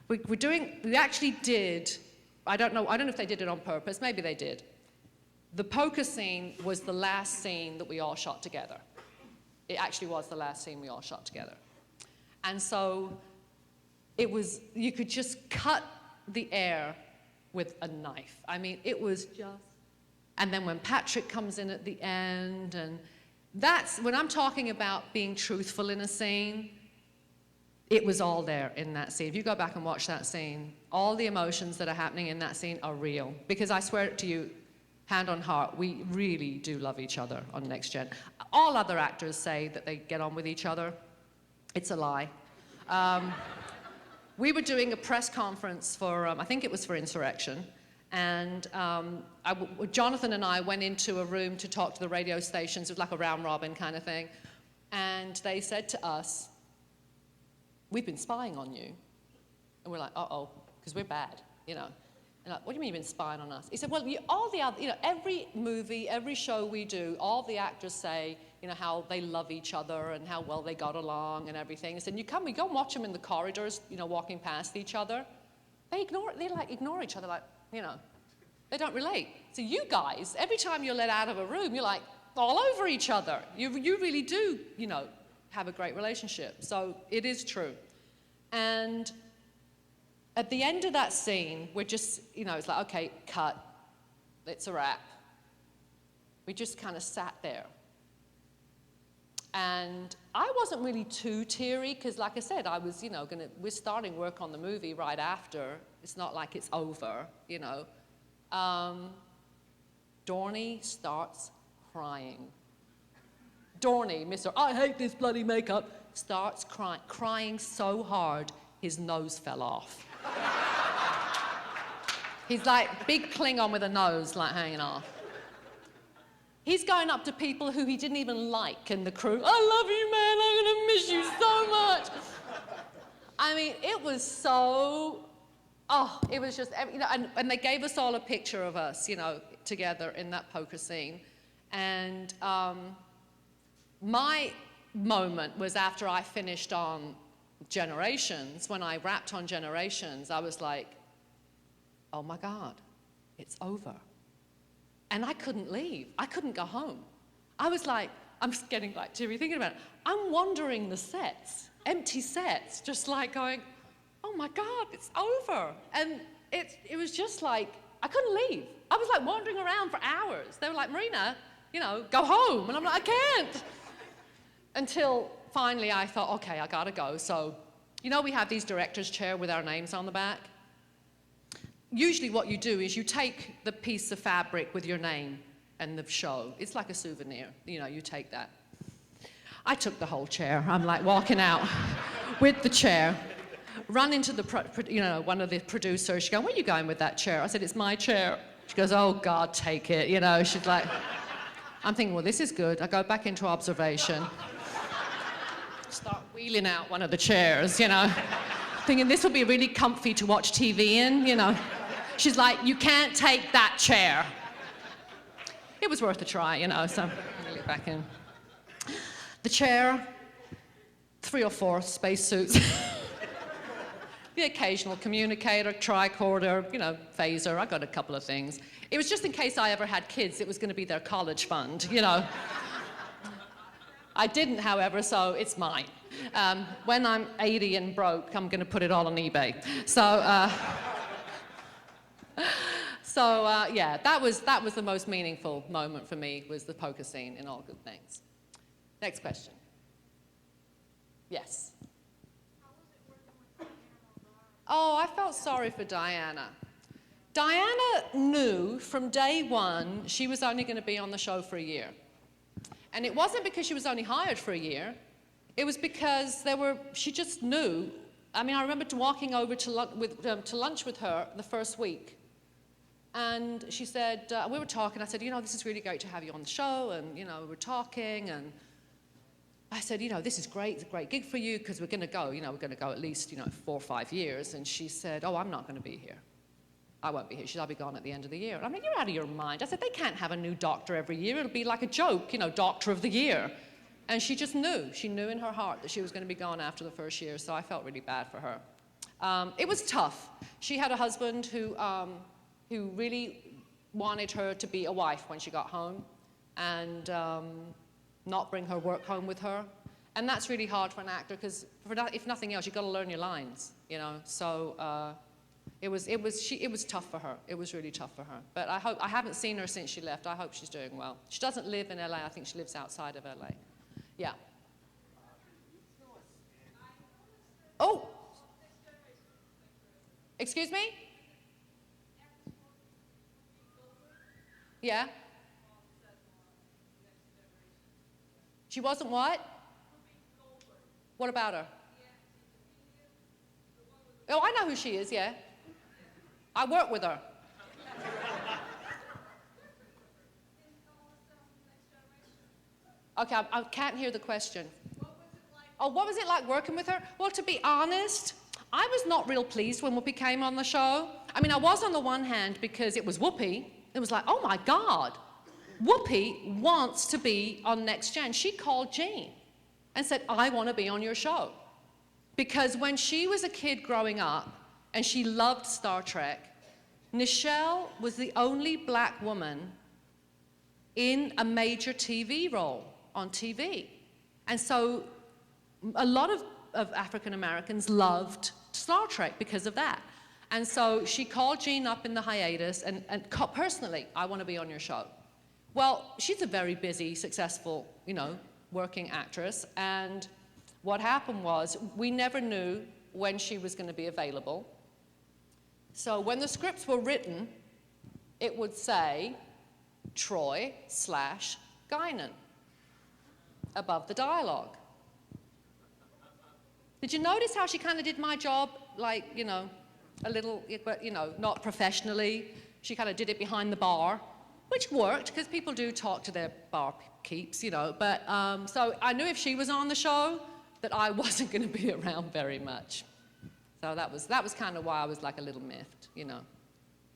we actually did, I don't know if they did it on purpose, maybe they did. The poker scene was the last scene that we all shot together. It actually was the last scene we all shot together. And so you could just cut the air with a knife. I mean, it was just, and then when Patrick comes in at the end, and that's, when I'm talking about being truthful in a scene, it was all there in that scene. If you go back and watch that scene, all the emotions that are happening in that scene are real. Because I swear to you, hand on heart, we really do love each other on Next Gen. All other actors say that they get on with each other. It's a lie. We were doing a press conference for, I think it was for Insurrection, And Jonathan and I went into a room to talk to the radio stations. It was like a round robin kind of thing. And they said to us, we've been spying on you. And we're like, uh-oh, because we're bad, you know. And like, what do you mean you've been spying on us? He said, well, all the other, you know, every movie, every show we do, all the actors say, you know, how they love each other and how well they got along and everything. He said, we go and watch them in the corridors, you know, walking past each other. They ignore each other, like, you know, they don't relate. So you guys, every time you're let out of a room, you're like all over each other. You really do, you know, have a great relationship. So it is true. And at the end of that scene, we're just, you know, it's like, okay, cut. It's a wrap. We just kind of sat there. And I wasn't really too teary because, like I said, I was, you know, we're starting work on the movie right after. It's not like it's over, you know. Dorney starts crying. Dorney, Mr. I hate this bloody makeup, starts crying so hard his nose fell off. He's like big Klingon with a nose like hanging off. He's going up to people who he didn't even like in the crew. I love you, man. I'm going to miss you so much. I mean, it was so, it was just, you know, and they gave us all a picture of us, you know, together in that poker scene. And my moment was after I finished on Generations. When I wrapped on Generations, I was like, oh my God, it's over. And I couldn't leave. I couldn't go home. I was like, I'm just getting like teary thinking about it. I'm wandering the sets, empty sets, just like going, oh my God, it's over. And it was just like, I couldn't leave. I was like wandering around for hours. They were like, Marina, you know, go home. And I'm like, I can't. Until finally I thought, okay, I gotta go. So, you know, we have these director's chair with our names on the back. Usually what you do is you take the piece of fabric with your name and the show. It's like a souvenir, you know, you take that. I took the whole chair. I'm like walking out with the chair, run into one of the producers. She goes, where are you going with that chair? I said, it's my chair. She goes, oh God, take it. You know, she's like, I'm thinking, well, this is good. I go back into observation, start wheeling out one of the chairs, you know, thinking this will be really comfy to watch TV in, you know. She's like, you can't take that chair. It was worth a try, you know, so I get back in. The chair, 3 or 4 spacesuits, the occasional communicator, tricorder, you know, phaser. I got a couple of things. It was just in case I ever had kids, it was going to be their college fund, you know. I didn't, however, so it's mine. When I'm 80 and broke, I'm going to put it all on eBay. Yeah, that was the most meaningful moment for me, was the poker scene in All Good Things. Next question. Yes. Oh, I felt sorry for Diana. Diana knew from day one she was only going to be on the show for a year. And it wasn't because she was only hired for a year. It was because she just knew. I mean, I remember walking over to lunch with her the first week. And she said, we were talking, I said, you know, this is really great to have you on the show. And, you know, we're talking. And I said, you know, this is great. It's a great gig for you because we're going to go, you know, we're going to go at least, you know, 4 or 5 years. And she said, oh, I'm not going to be here. I won't be here. She said, I'll be gone at the end of the year. And I'm like, you're out of your mind. I said, they can't have a new doctor every year. It'll be like a joke, you know, Doctor of the Year. And she just knew. She knew in her heart that she was going to be gone after the first year. So I felt really bad for her. It was tough. She had a husband who really wanted her to be a wife when she got home and not bring her work home with her. And that's really hard for an actor because, if nothing else, you've got to learn your lines, you know. So it was tough for her. It was really tough for her. But I haven't seen her since she left. I hope she's doing well. She doesn't live in LA. I think she lives outside of LA. Yeah. Oh. Excuse me? Yeah. She wasn't what? What about her? Oh, I know who she is, yeah. I work with her. Okay, I can't hear the question. Oh, what was it like working with her? Well, to be honest, I was not real pleased when Whoopi came on the show. I mean, I was on the one hand because it was Whoopi. It was like, oh my God, Whoopi wants to be on Next Gen. She called Gene and said, I want to be on your show. Because when she was a kid growing up and she loved Star Trek, Nichelle was the only black woman in a major TV role on TV. And so a lot of African Americans loved Star Trek because of that. And so she called Gene up in the hiatus and personally, I want to be on your show. Well, she's a very busy, successful, working actress. And what happened was we never knew when she was going to be available. So when the scripts were written, it would say Troy/Guinan above the dialogue. Did you notice how she kind of did my job, like, a little, but, not professionally? She kind of did it behind the bar, which worked, because people do talk to their bar keeps, But, so I knew if she was on the show, that I wasn't going to be around very much. So that was kind of why I was like a little miffed,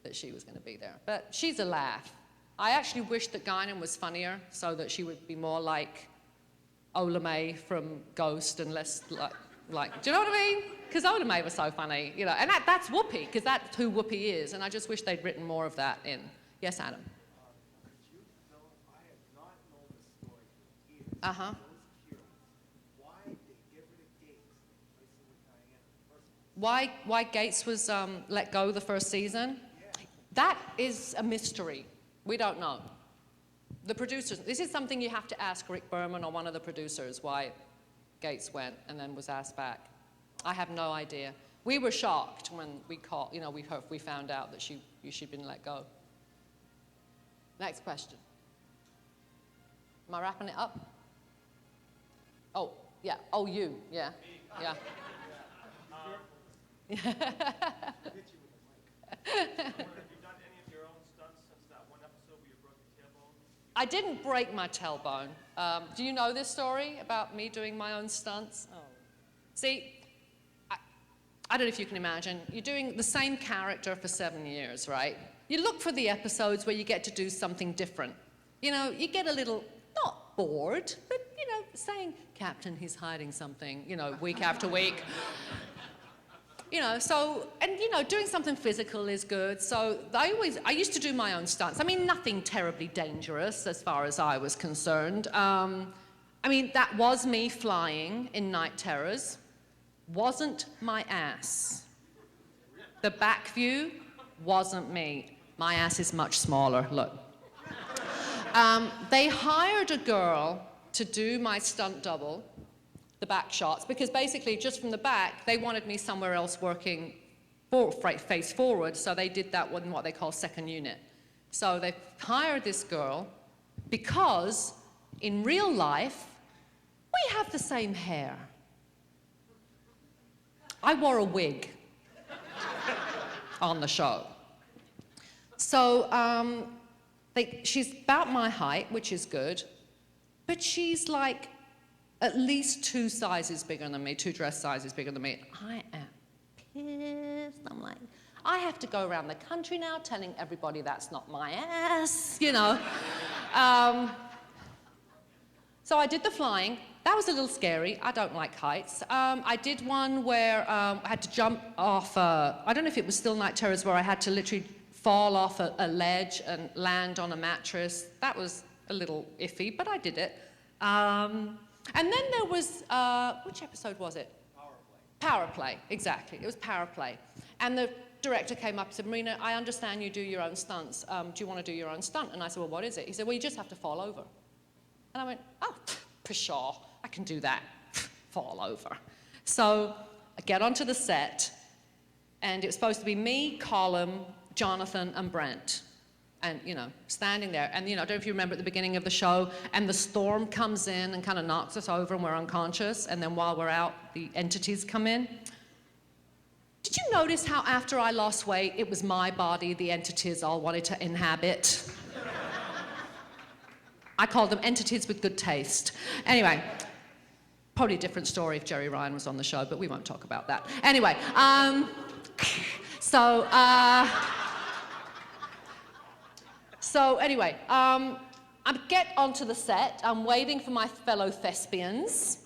that she was going to be there. But she's a laugh. I actually wish that Guinan was funnier so that she would be more like Ola May from Ghost and less like, do you know what I mean? Because Ola May was so funny, and that's Whoopi, because that's who Whoopi is, and I just wish they'd written more of that in. Yes, Adam? Could you tell, I have not known this story for years. Uh-huh. I was curious. Why they get rid of Gates and replace him with Diana in the first place? Why Gates was let go the first season? Yeah. That is a mystery. We don't know. The producers, this is something you have to ask Rick Berman or one of the producers why Gates went and then was asked back. I have no idea. We were shocked when we we found out that she'd been let go. Next question. Am I wrapping it up? Oh, yeah. Oh, you. Yeah. Yeah. Have you done any of your own stunts since that one episode where you broke your tailbone? I didn't break my tailbone. Do you know this story about me doing my own stunts? Oh. See, I don't know if you can imagine. You're doing the same character for 7 years, right? You look for the episodes where you get to do something different. You get a little, not bored, but, saying, Captain, he's hiding something, week after week. Doing something physical is good. So I used to do my own stunts. I mean, nothing terribly dangerous as far as I was concerned. That was me flying in Night Terrors. Wasn't my ass. The back view wasn't me. My ass is much smaller, look. They hired a girl to do my stunt double, the back shots, because basically just from the back, they wanted me somewhere else working face forward, so they did that in what they call second unit. So they hired this girl because in real life, we have the same hair. I wore a wig on the show. So she's about my height, which is good, but she's like at least 2 sizes bigger than me, 2 dress sizes bigger than me. I am pissed. I'm like, I have to go around the country now telling everybody that's not my ass, So I did the flying. That was a little scary. I don't like heights. I did one where I had to jump off, I don't know if it was still Night Terrors, where I had to literally fall off a ledge and land on a mattress. That was a little iffy, but I did it. And then there was, which episode was it? Power Play, exactly. It was Power Play. And the director came up and said, Marina, I understand you do your own stunts. Do you want to do your own stunt? And I said, well, what is it? He said, well, you just have to fall over. And I went, oh, pshaw, I can do that. Fall over. So I get onto the set, and it was supposed to be me, Colin, Jonathan, and Brent. And, standing there. And, I don't know if you remember at the beginning of the show, and the storm comes in and kind of knocks us over, and we're unconscious. And then while we're out, the entities come in. Did you notice how after I lost weight, it was my body the entities all wanted to inhabit? I call them entities with good taste. Anyway, probably a different story if Jerry Ryan was on the show, but we won't talk about that. Anyway, so anyway, I get onto the set. I'm waiting for my fellow thespians,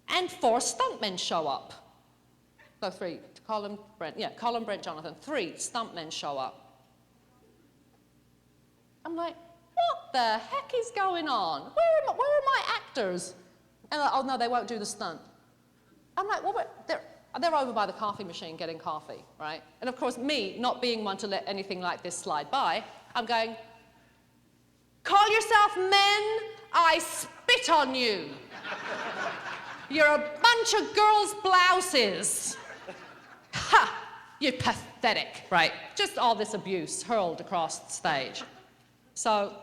and 4 stuntmen show up. So 3, Colin, Brent, Jonathan. 3 stuntmen show up. I'm like, what the heck is going on? Where are my actors? And like, oh no, they won't do the stunt. I'm like, well, they're over by the coffee machine getting coffee, right? And of course, me, not being one to let anything like this slide by, I'm going, call yourself men, I spit on you. You're a bunch of girls' blouses. Ha! You're pathetic, right? Just all this abuse hurled across the stage. So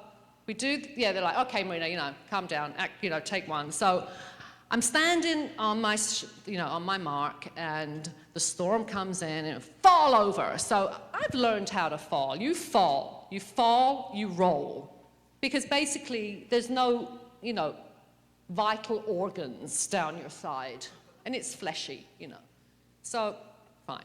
we do, yeah, they're like, okay, Marina, calm down, act, take one. So I'm standing on my, on my mark, and the storm comes in and fall over. So I've learned how to fall. You fall, you roll. Because basically, there's no, vital organs down your side, and it's fleshy, So, fine.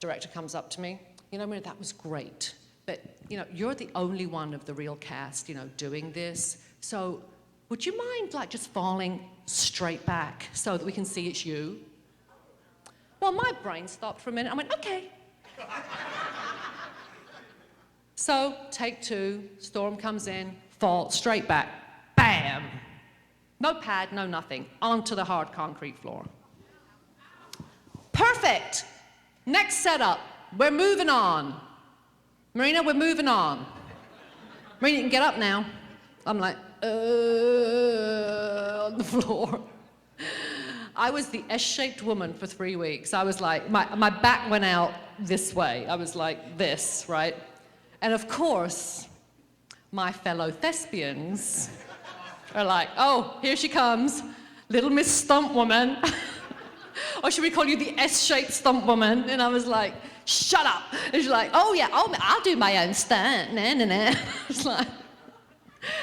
Director comes up to me, Marina, that was great, but, you're the only one of the real cast, doing this, so would you mind, just falling straight back so that we can see it's you? Well, my brain stopped for a minute. I went, okay. So, take 2, storm comes in, fall straight back, bam! No pad, no nothing, onto the hard concrete floor. Perfect! Next setup, we're moving on. Marina, we're moving on. Marina, you can get up now. I'm like, on the floor. I was the S-shaped woman for 3 weeks. I was like, my back went out this way. I was like this, right? And of course, my fellow thespians are like, oh, here she comes, little Miss Stump Woman. Or should we call you the S-shaped Stump Woman? And I was like, shut up. And she's like, oh yeah, I'll do my own stunt. Nah, nah, nah. It's like,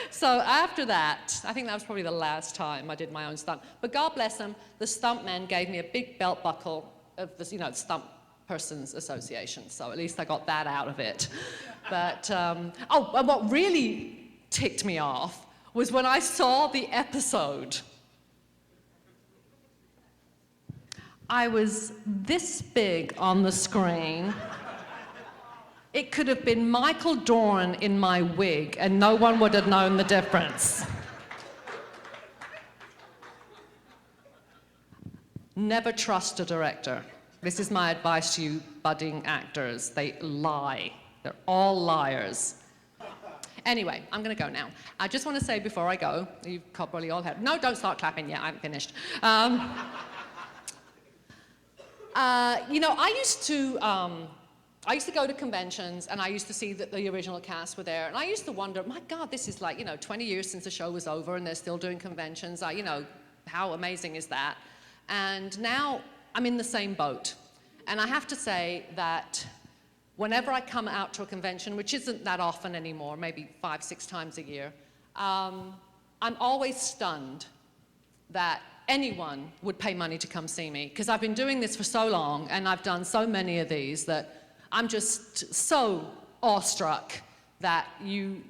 so after that, I think that was probably the last time I did my own stunt. But God bless them, the stuntmen gave me a big belt buckle of the, Stunt Persons Association. So at least I got that out of it. But, and what really ticked me off was when I saw the episode. I was this big on the screen. It could have been Michael Dorn in my wig, and no one would have known the difference. Never trust a director. This is my advice to you budding actors. They lie. They're all liars. Anyway, I'm going to go now. I just want to say before I go, you've probably all heard. No, don't start clapping yet. I haven't finished. I used to go to conventions, and I used to see that the original cast were there, and I used to wonder, my God, this is 20 years since the show was over, and they're still doing conventions. How amazing is that? And now I'm in the same boat. And I have to say that whenever I come out to a convention, which isn't that often anymore, maybe 5-6 times a year, I'm always stunned that anyone would pay money to come see me, because I've been doing this for so long, and I've done so many of these that I'm just so awestruck that you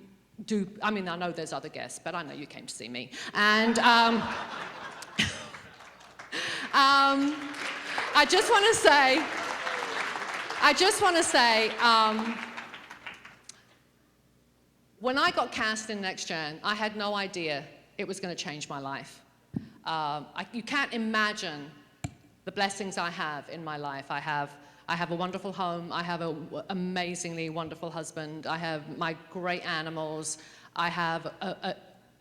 do. I mean, I know there's other guests, but I know you came to see me. And I just want to say, when I got cast in Next Gen, I had no idea it was going to change my life. You can't imagine the blessings I have in my life. I have a wonderful home. I have an amazingly wonderful husband. I have my great animals. I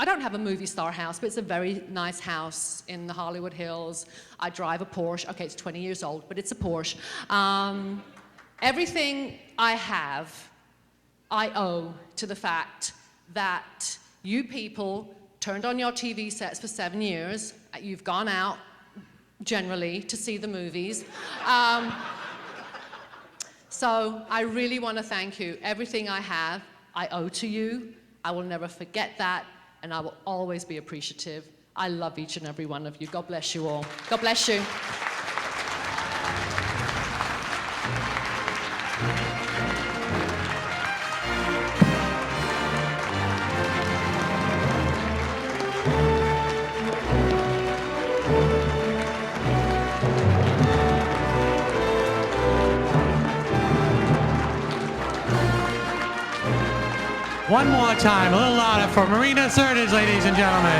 don't have a movie star house, but it's a very nice house in the Hollywood Hills. I drive a Porsche. Okay, it's 20 years old, but it's a Porsche. Everything I have, I owe to the fact that you people turned on your TV sets for 7 years. You've gone out, generally, to see the movies. So I really want to thank you. Everything I have, I owe to you. I will never forget that, and I will always be appreciative. I love each and every one of you. God bless you all. God bless you. One more time, a little louder for Marina Sirtis, ladies and gentlemen.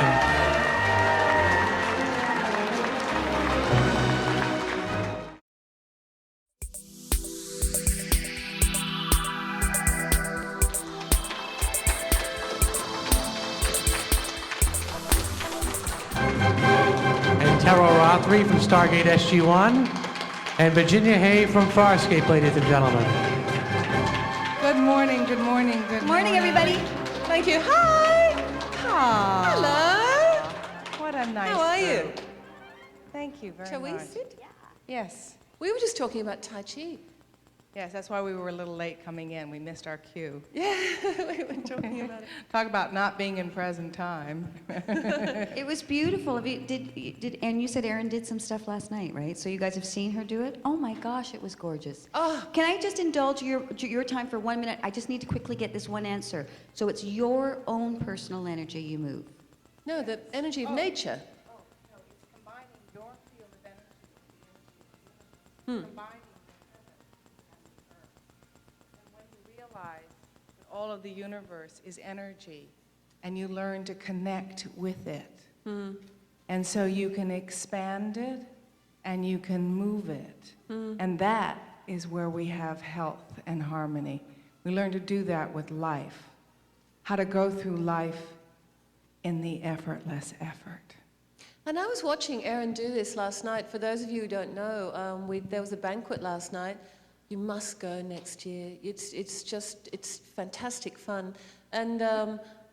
And Teryl Rothery from Stargate SG-1, and Virginia Hay from FARSCAPE, ladies and gentlemen. Good morning, good morning, good Morning, everybody. Thank you. Hi. Hi. Hello. What a nice How are you? group. Thank you very Shall much. we sit? Yes. We were just talking about Tai Chi. Yes, that's why we were a little late coming in. We missed our cue. Yeah, we were talking about it. Talk about not being in present time. It was beautiful. And you said Erin did some stuff last night, right? So you guys have seen her do it? Oh my gosh, it was gorgeous. Oh. Can I just indulge your time for 1 minute? I just need to quickly get this one answer. So it's your own personal energy you move. No, the energy of nature. Oh, no, it's combining your field of energy with the energy of the universe. Combining the heaven and the earth. And when you realize that all of the universe is energy, and you learn to connect with it, and so you can expand it, and you can move it. And that is where we have health and harmony. We learn to do that with life. How to go through life in the effortless effort. And I was watching Erin do this last night. For those of you who don't know, there was a banquet last night. You must go next year. It's fantastic fun. And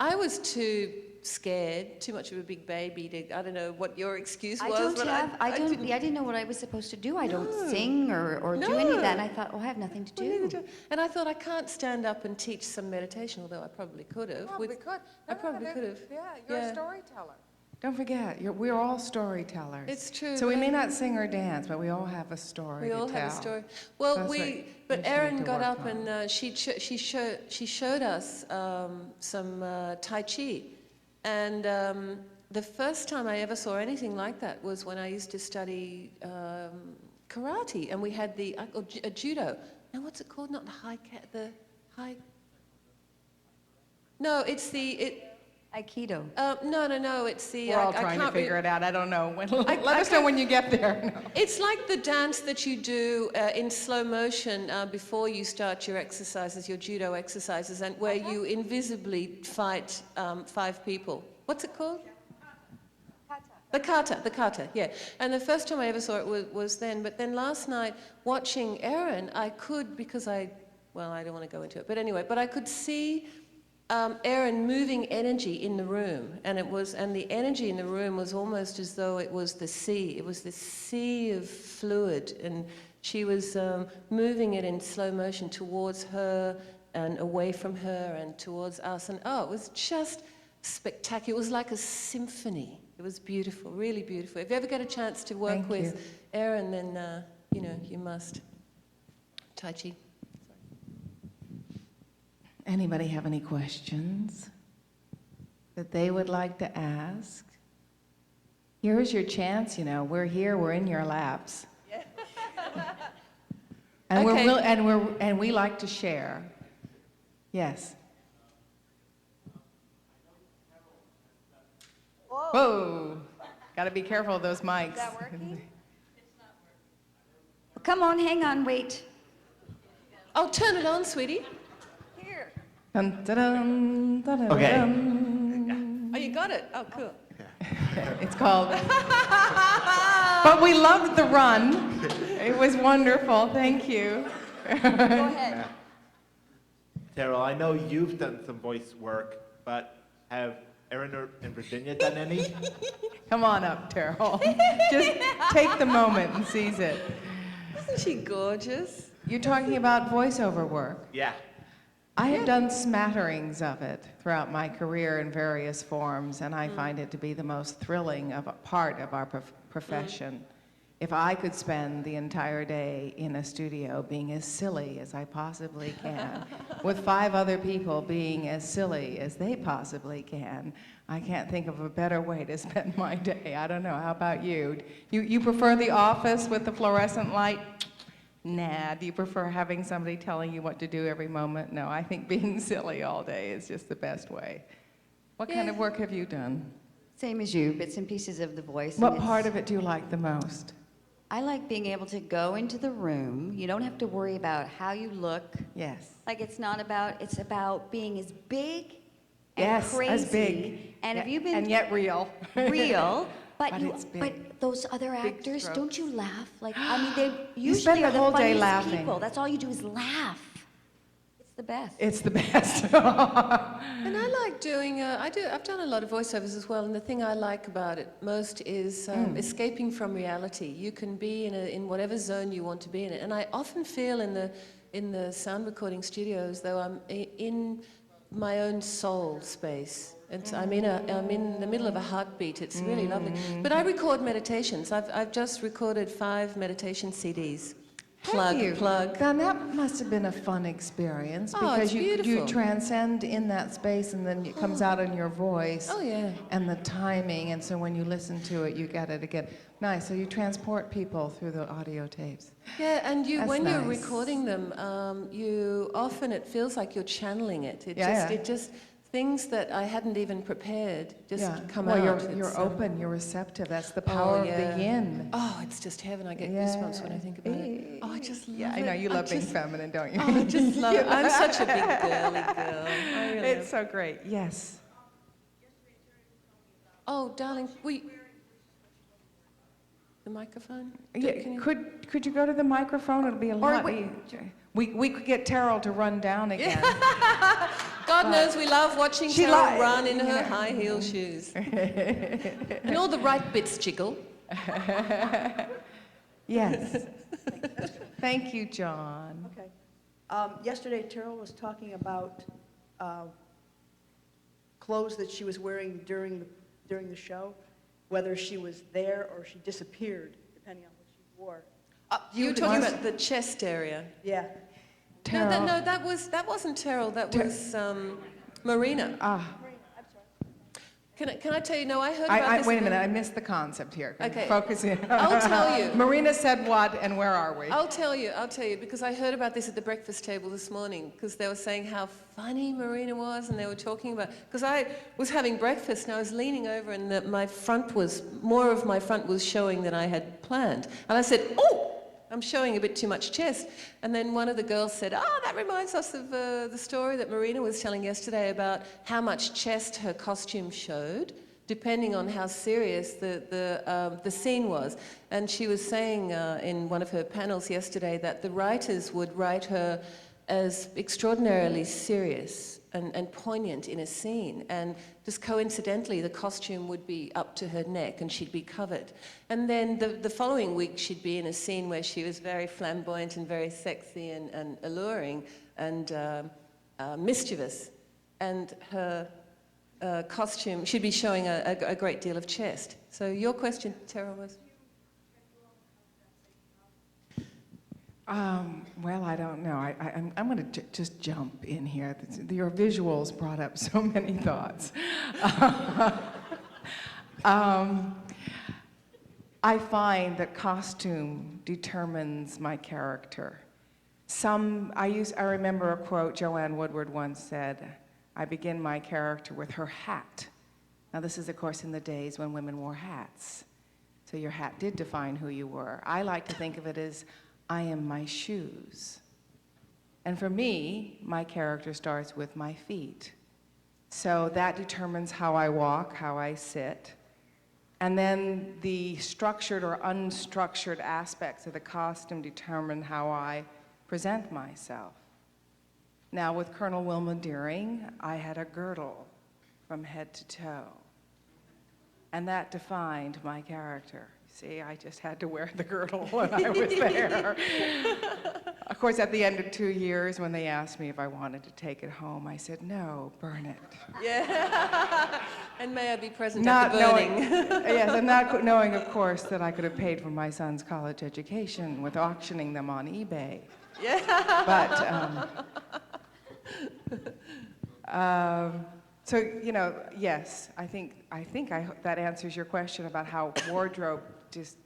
I was too scared, too much of a big baby to, I don't know what your excuse was. I didn't know what I was supposed to do. I don't sing or do any of that. And I thought, oh, I have nothing to do. And I thought, I can't stand up and teach some meditation, although I probably could have. I probably could have. Yeah, you're a storyteller. Don't forget, we're all storytellers. It's true. So we may not sing or dance, but we all have a story We all to tell. have a story. Well, That's what but you need Erin to got work up on. and she showed us some Tai Chi. And the first time I ever saw anything like that was when I used to study karate, and we had a judo. Now, what's it called? Not the high. No, it's Aikido. No, it's the... We're all trying to figure it out. I don't know. Let us know when you get there. No. It's like the dance that you do in slow motion before you start your exercises, your judo exercises, and where you invisibly fight 5 people. What's it called? The kata, yeah. And the first time I ever saw it was then. But then last night, watching Erin, I could, because I don't want to go into it, but anyway, but I could see Erin moving energy in the room, and the energy in the room was almost as though it was the sea. It was the sea of fluid, and she was moving it in slow motion towards her and away from her and towards us. And it was just spectacular. It was like a symphony. It was beautiful, really beautiful. If you ever get a chance to work with Erin, then you must. Tai Chi. Anybody have any questions that they would like to ask? Here's your chance, we're here, we're in your laps. Yeah. And Okay. we like to share. Yes. Whoa. Got to be careful of those mics. Is that working? Come on, hang on, wait. Oh, turn it on, sweetie. Here. Dun, dun, dun, dun, Okay. dun. Oh, you got it? Oh, cool. It's called. But we loved the run. It was wonderful. Thank you. Go ahead. Teryl, I know you've done some voice work, but have Erin and Virginia done any? Come on up, Teryl. Just take the moment and seize it. Isn't she gorgeous? You're talking about voiceover work. Yeah. I have done smatterings of it throughout my career in various forms, and I find it to be the most thrilling of a part of our profession. If I could spend the entire day in a studio being as silly as I possibly can, with 5 other people being as silly as they possibly can, I can't think of a better way to spend my day. I don't know. How about you? You prefer the office with the fluorescent light? Nah. Do you prefer having somebody telling you what to do every moment? No, I think being silly all day is just the best way. What kind of work have you done? Same as you, bits and pieces of the voice. What part of it do you like the most? I like being able to go into the room. You don't have to worry about how you look. Yes. Like it's about being as big and Yes, crazy. as big. And have you been And yet real. real? But it's big. but those other actors, strokes. don't you laugh? Like I mean, they You usually spend are the whole the day funniest laughing. people. That's all you do is laugh. It's the best. It's the best. And I like doing, I've done a lot of voiceovers as well, and the thing I like about it most is escaping from reality. You can be in whatever zone you want to be in it. And I often feel in the sound recording studios, though I'm in my own soul space. I'm in the middle of a heartbeat. It's really lovely. But I record meditations. I've just recorded 5 meditation CDs. Plug. Now that must have been a fun experience Oh, because it's you beautiful. transcend in that space and then it comes out in your voice. Oh, yeah. And the timing, and so when you listen to it, you get it again. Nice. So you transport people through the audio tapes. Yeah, and That's when you're nice. recording them, you often it feels like you're channeling it. Yeah. It just things that I hadn't even prepared just come well, out. You're It's, open, you're receptive. That's the power of the yin. Oh, it's just heaven. I get goosebumps when I think about it. Oh, I just love it. Yeah, I know you love being feminine, don't you? Oh, I just love it. I'm such a big girly girl. I really am. It's so great. Yes. Oh, darling, the microphone? Yeah, Can you- could you go to the microphone? It'll be a lot. We could get Teryl to run down again. God knows we love watching She Teryl li- run in you her know. high heel shoes. And all the right bits jiggle. Yes. Thank you, John. Okay. Yesterday, Teryl was talking about clothes that she was wearing during the show, whether she was there or she disappeared, depending on what she wore. You were talking about the chest area. Yeah. No, that wasn't Teryl. That was Marina. Can I tell you? No, I heard about this. Wait a minute, I missed the concept here. Okay. Focus in. I'll tell you. Marina said what, and where are we? I'll tell you, because I heard about this at the breakfast table this morning, because they were saying how funny Marina was, and they were talking about, because I was having breakfast, and I was leaning over, and more of my front was showing than I had planned. And I said, oh, I'm showing a bit too much chest. And then one of the girls said, that reminds us of the story that Marina was telling yesterday about how much chest her costume showed, depending on how serious the scene was. And she was saying in one of her panels yesterday that the writers would write her as extraordinarily serious and poignant in a scene, and just coincidentally the costume would be up to her neck and she'd be covered. And then the following week she'd be in a scene where she was very flamboyant and very sexy and alluring and mischievous, and her costume, she'd be showing a great deal of chest. So your question, Teryl, was? Well, I don't know. I'm going to just jump in here. Your visuals brought up so many thoughts. I find that costume determines my character. I remember a quote Joanne Woodward once said, "I begin my character with her hat." Now this is, of course, in the days when women wore hats. So your hat did define who you were. I like to think of it as, I am my shoes. And for me, my character starts with my feet. So that determines how I walk, how I sit. And then the structured or unstructured aspects of the costume determine how I present myself. Now with Colonel Wilma Deering, I had a girdle from head to toe. And that defined my character. See, I just had to wear the girdle when I was there. Of course, at the end of 2 years, when they asked me if I wanted to take it home, I said, no, burn it. Yeah. And may I be present Not at the burning? yes, and not knowing, of course, that I could have paid for my son's college education with auctioning them on eBay. Yeah. But, so, you know, yes, I think that answers your question about how wardrobe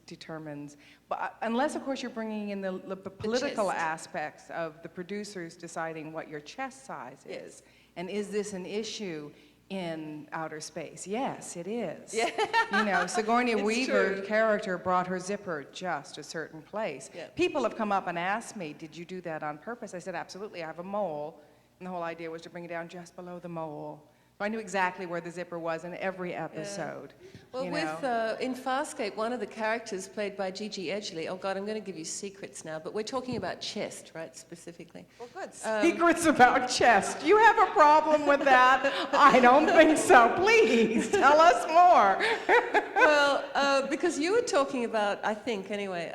determines, but unless, of course, you're bringing in the political chest. aspects of the producers deciding what your chest size is, and is this an issue in outer space? Yes, it is. Yeah. You know, Sigourney It's Weaver's true. character brought her zipper just a certain place. Yeah. People have come up and asked me, did you do that on purpose? I said, absolutely, I have a mole, and the whole idea was to bring it down just below the mole. So I knew exactly where the zipper was in every episode. Well, you with know? in FARSCAPE, one of the characters played by Gigi Edgley. Oh God, I'm going to give you secrets now, but we're talking about chest, right, specifically. Well, good. Secrets about chest. You have a problem with that? I don't think so. Please tell us more. Well, because you were talking about, I think anyway,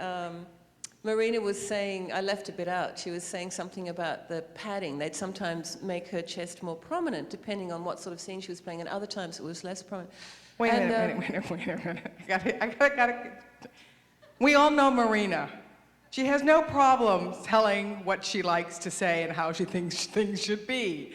Marina was saying, I left a bit out, she was saying something about the padding. They'd sometimes make her chest more prominent depending on what sort of scene she was playing, and other times it was less prominent. Wait a minute. I gotta. We all know Marina. She has no problem telling what she likes to say and how she thinks things should be.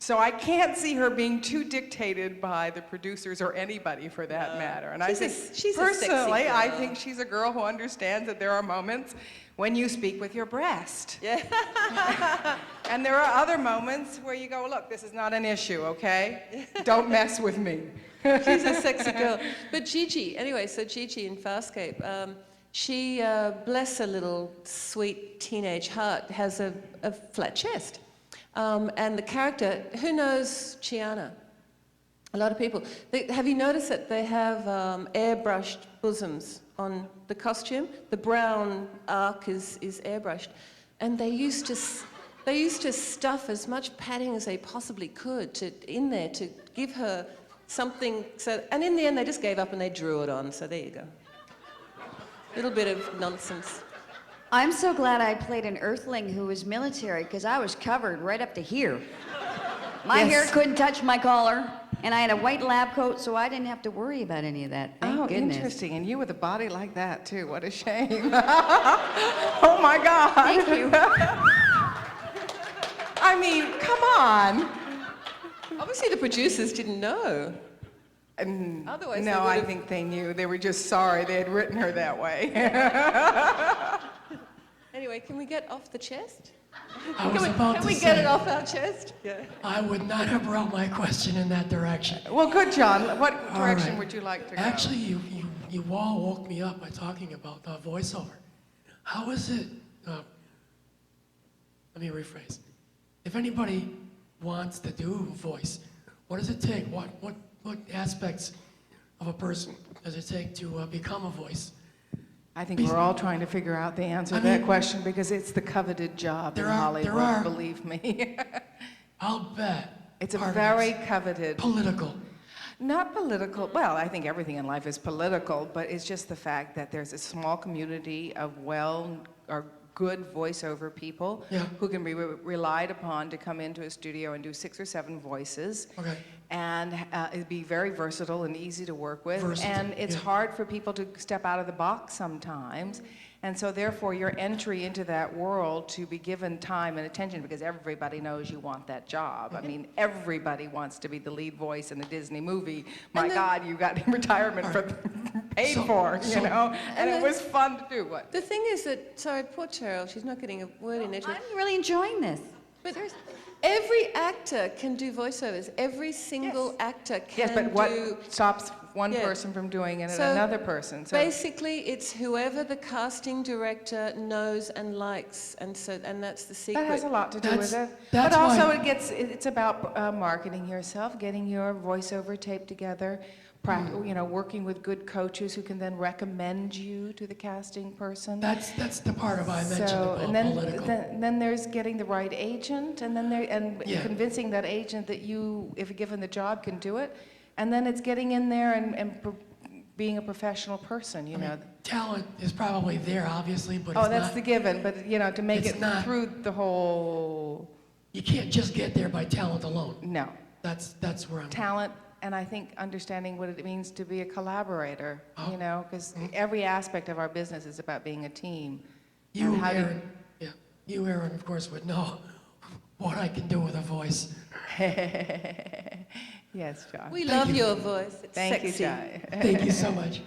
So I can't see her being too dictated by the producers or anybody for that matter. And she's a sexy personally, I girl. think she's a girl who understands that there are moments when you speak with your breast. Yeah. And there are other moments where you go, look, this is not an issue, okay? Don't mess with me. She's a sexy girl. But Gigi, anyway, so Gigi in FARSCAPE, she, bless her little sweet teenage heart, has a flat chest. And the character, who knows Chiana? A lot of people. Have you noticed that they have airbrushed bosoms on the costume? The brown arc is airbrushed. And they used to stuff as much padding as they possibly could in there to give her something. So, and in the end, they just gave up and they drew it on. So there you go. Little bit of nonsense. I'm so glad I played an Earthling who was military, because I was covered right up to here. My hair couldn't touch my collar, and I had a white lab coat, so I didn't have to worry about any of that. Thank goodness. Interesting. And you with a body like that, too. What a shame. Oh, my God. Thank you. I mean, come on. Obviously, the producers didn't know. Otherwise, No, I think they knew. They were just sorry they had written her that way. Anyway, can we get off the chest? I was about Can to we say, get it off our chest? Yeah. I would not have brought my question in that direction. Well, good, John. What All direction right. would you like to go? Actually, you all woke me up by talking about voiceover. How is it? Let me rephrase. If anybody wants to do voice, what does it take? What aspects of a person does it take to become a voice? I think we're all trying to figure out the answer to that question because it's the coveted job in Hollywood, believe me. I'll bet. It's a very coveted. Political. Not political. Well, I think everything in life is political, but it's just the fact that there's a small community of good voiceover people who can be relied upon to come into a studio and do 6 or 7 voices. Okay. And it'd be very versatile and easy to work with. Versatile, and it's hard for people to step out of the box sometimes. And so therefore your entry into that world to be given time and attention, because everybody knows you want that job. I mean, everybody wants to be the lead voice in a Disney movie. My God, you got retirement paid for, you know? And it was fun to do. What? The thing is that, sorry, poor Teryl, she's not getting a word in it. I'm really enjoying this. But every actor can do voiceovers. Every single actor can Yes, but what do... stops one person from doing it and another person? So basically, it's whoever the casting director knows and likes, and that's the secret. that has a lot to do with it. That's But also why- it's about marketing yourself, getting your voiceover tape together, you know, working with good coaches who can then recommend you to the casting person. That's the part of I mentioned about political. Then there's getting the right agent, and then convincing that agent that you, if given the job, can do it. And then it's getting in there and being a professional person, you know. Talent is probably there, obviously, but Oh, it's that's not, the given, but you know, to make it's it not- through the whole, you can't just get there by talent alone. no. That's where I'm. Talent, and I think understanding what it means to be a collaborator, Oh. you know, because every aspect of our business is about being a team. You, And how do- Erin, yeah, you, Erin, of course, would know what I can do with a voice. Yes, John. We love your voice. It's Thank sexy. you, John. Thank you so much.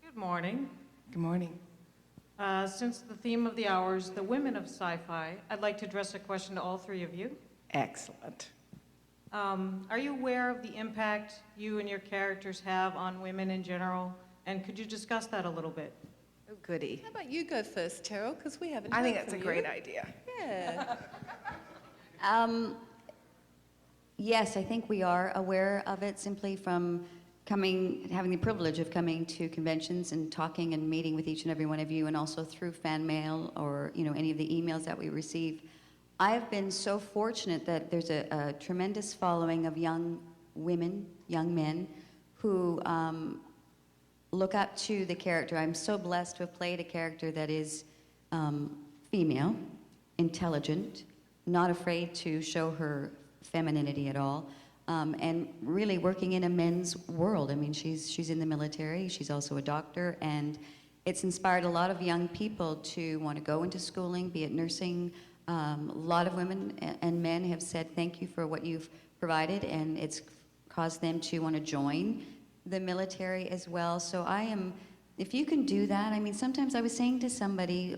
Good morning. Good morning. Since the theme of the hour is the women of sci-fi, I'd like to address a question to all three of you. Excellent. Are you aware of the impact you and your characters have on women in general? And could you discuss that a little bit? Oh, goody. How about you go first, Teryl? Because we haven't. I think heard that's a from great you. idea. Yeah. Yes, I think we are aware of it simply from having the privilege of coming to conventions and talking and meeting with each and every one of you, and also through fan mail or any of the emails that we receive. I've been so fortunate that there's a tremendous following of young women, young men, who look up to the character. I'm so blessed to have played a character that is female, intelligent, not afraid to show her femininity at all, and really working in a men's world. I mean, she's in the military, she's also a doctor, and it's inspired a lot of young people to want to go into schooling, be it nursing. A lot of women and men have said thank you for what you've provided, and it's caused them to want to join the military as well. So if you can do that, I mean, sometimes I was saying to somebody,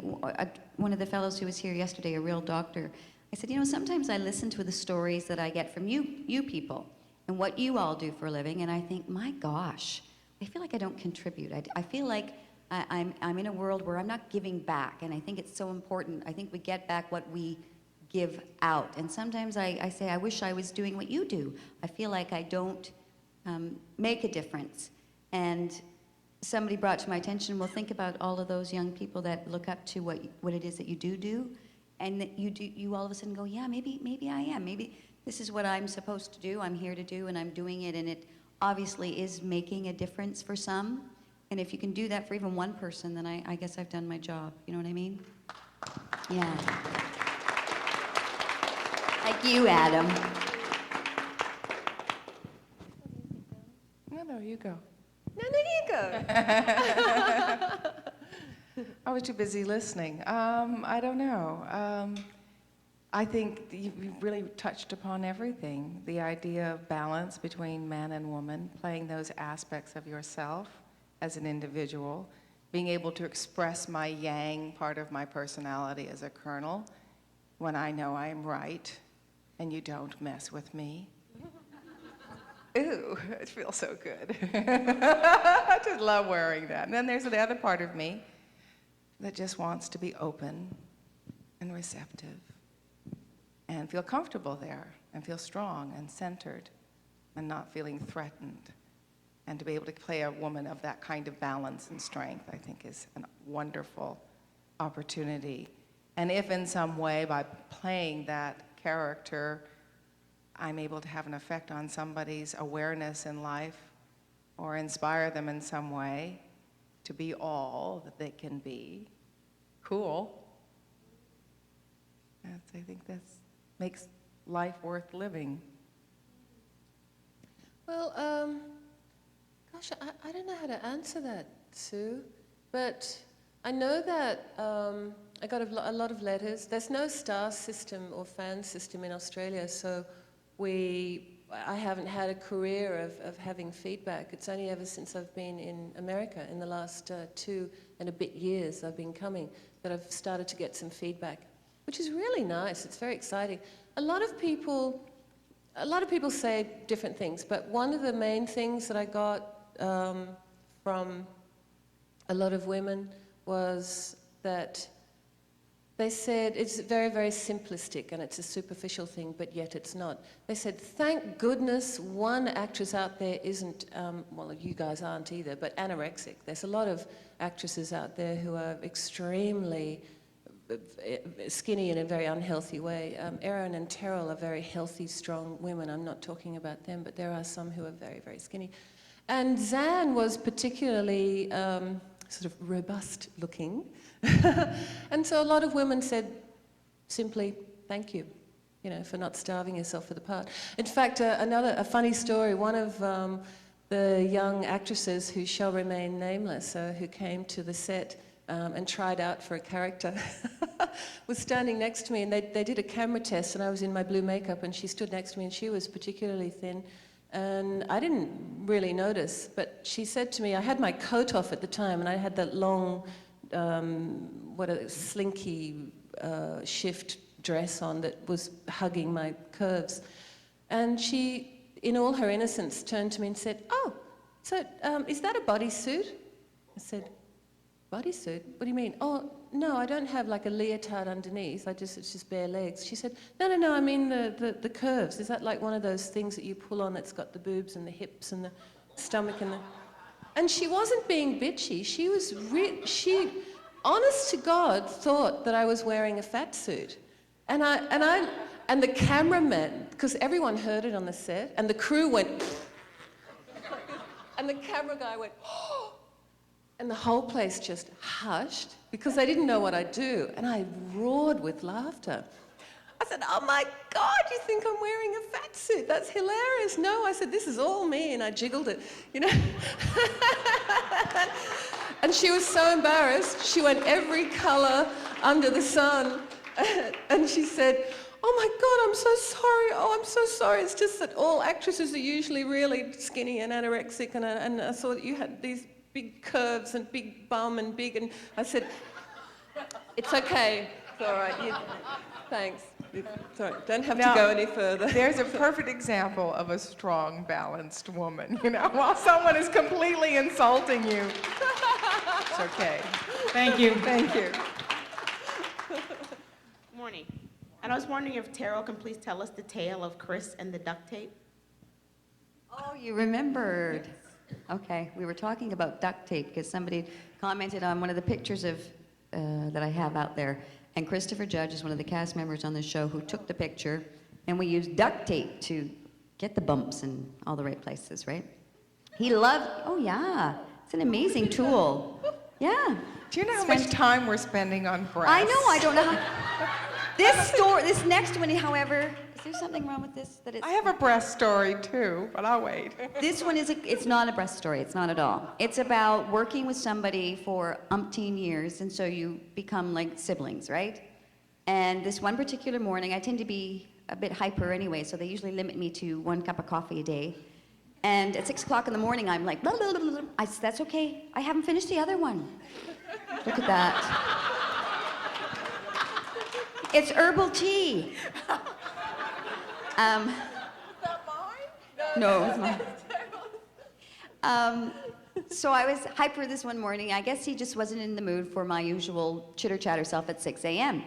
one of the fellows who was here yesterday, a real doctor, I said, sometimes I listen to the stories that I get from you people and what you all do for a living, and I think, my gosh, I feel like I don't contribute. I feel like I'm in a world where I'm not giving back, and I think it's so important. I think we get back what we give out, and sometimes I say, I wish I was doing what you do. I feel like I don't make a difference. And somebody brought to my attention, well, think about all of those young people that look up to what it is that you do, and that you all of a sudden go, yeah, maybe I am. Maybe this is what I'm supposed to do, I'm here to do, and I'm doing it, and it obviously is making a difference for some. And if you can do that for even one person, then I guess I've done my job. You know what I mean? Yeah. Like you, Adam. No, you go. No, you go. I was too busy listening. I don't know. I think you really touched upon everything. The idea of balance between man and woman, playing those aspects of yourself as an individual, being able to express my yang part of my personality as a colonel when I know I am right and you don't mess with me. Ooh, it feels so good. I just love wearing that. And then there's the other part of me that just wants to be open and receptive and feel comfortable there and feel strong and centered and not feeling threatened. And to be able to play a woman of that kind of balance and strength, I think, is a wonderful opportunity. And if in some way, by playing that character, I'm able to have an effect on somebody's awareness in life or inspire them in some way to be all that they can be, cool. I think that makes life worth living. Well, gosh, I don't know how to answer that, Sue, but I know that I got a lot of letters. There's no star system or fan system in Australia, so I haven't had a career of having feedback. It's only ever since I've been in America, in the last 2 and a bit years I've been coming, that I've started to get some feedback, which is really nice. It's very exciting. A lot of people say different things, but one of the main things that I got from a lot of women was that they said it's very, very simplistic and it's a superficial thing, but yet it's not. They said, thank goodness one actress out there isn't, well, you guys aren't either, but anorexic. There's a lot of actresses out there who are extremely skinny in a very unhealthy way. Erin and Teryl are very healthy, strong women. I'm not talking about them, but there are some who are very, very skinny. And Zan was particularly sort of robust looking. And so a lot of women said simply, thank you, for not starving yourself for the part. In fact, a funny story, one of the young actresses who shall remain nameless, who came to the set and tried out for a character, was standing next to me, and they did a camera test, and I was in my blue makeup, and she stood next to me, and she was particularly thin. And I didn't really notice, but she said to me, I had my coat off at the time, and I had that long, slinky shift dress on that was hugging my curves. And she, in all her innocence, turned to me and said, oh, so is that a bodysuit? I said, bodysuit? What do you mean? Oh, no, I don't have like a leotard underneath. It's just bare legs. She said, no, I mean the curves. Is that like one of those things that you pull on that's got the boobs and the hips and the stomach and the... And she wasn't being bitchy. She was she, honest to God, thought that I was wearing a fat suit. And the cameraman, because everyone heard it on the set, and the crew went, and the camera guy went, oh, and the whole place just hushed because they didn't know what I'd do. And I roared with laughter. I said, oh my God, you think I'm wearing a fat suit? That's hilarious. No, I said, this is all me, and I jiggled it, And she was so embarrassed. She went every color under the sun. And she said, oh my God, I'm so sorry. Oh, I'm so sorry. It's just that all actresses are usually really skinny and anorexic, and I saw that you had these big curves and big bum and big, and I said, it's okay. It's all right. Thanks. Sorry, don't have to go any further. There's a perfect example of a strong, balanced woman, while someone is completely insulting you. It's okay. Thank you. Thank you. Morning. And I was wondering if Teryl can please tell us the tale of Chris and the duct tape. Oh, you remembered. Okay, we were talking about duct tape because somebody commented on one of the pictures of that I have out there. And Christopher Judge is one of the cast members on the show who took the picture, and we used duct tape to get the bumps in all the right places, right? He loved, oh yeah, it's an amazing tool. Yeah. Do you know how much time we're spending on breasts? I know, I don't know how. This next one, however, is there something wrong with this? I have a breast story too, but I'll wait. This one it's not a breast story, it's not at all. It's about working with somebody for umpteen years, and so you become like siblings, right? And this one particular morning, I tend to be a bit hyper anyway, so they usually limit me to 1 cup of coffee a day. And at 6 o'clock in the morning, I'm like, blah, blah, blah, blah. I said, that's okay, I haven't finished the other one. Look at that. It's herbal tea. Is that mine? No, it's mine. So I was hyper this one morning. I guess he just wasn't in the mood for my usual chitter-chatter self at 6 a.m.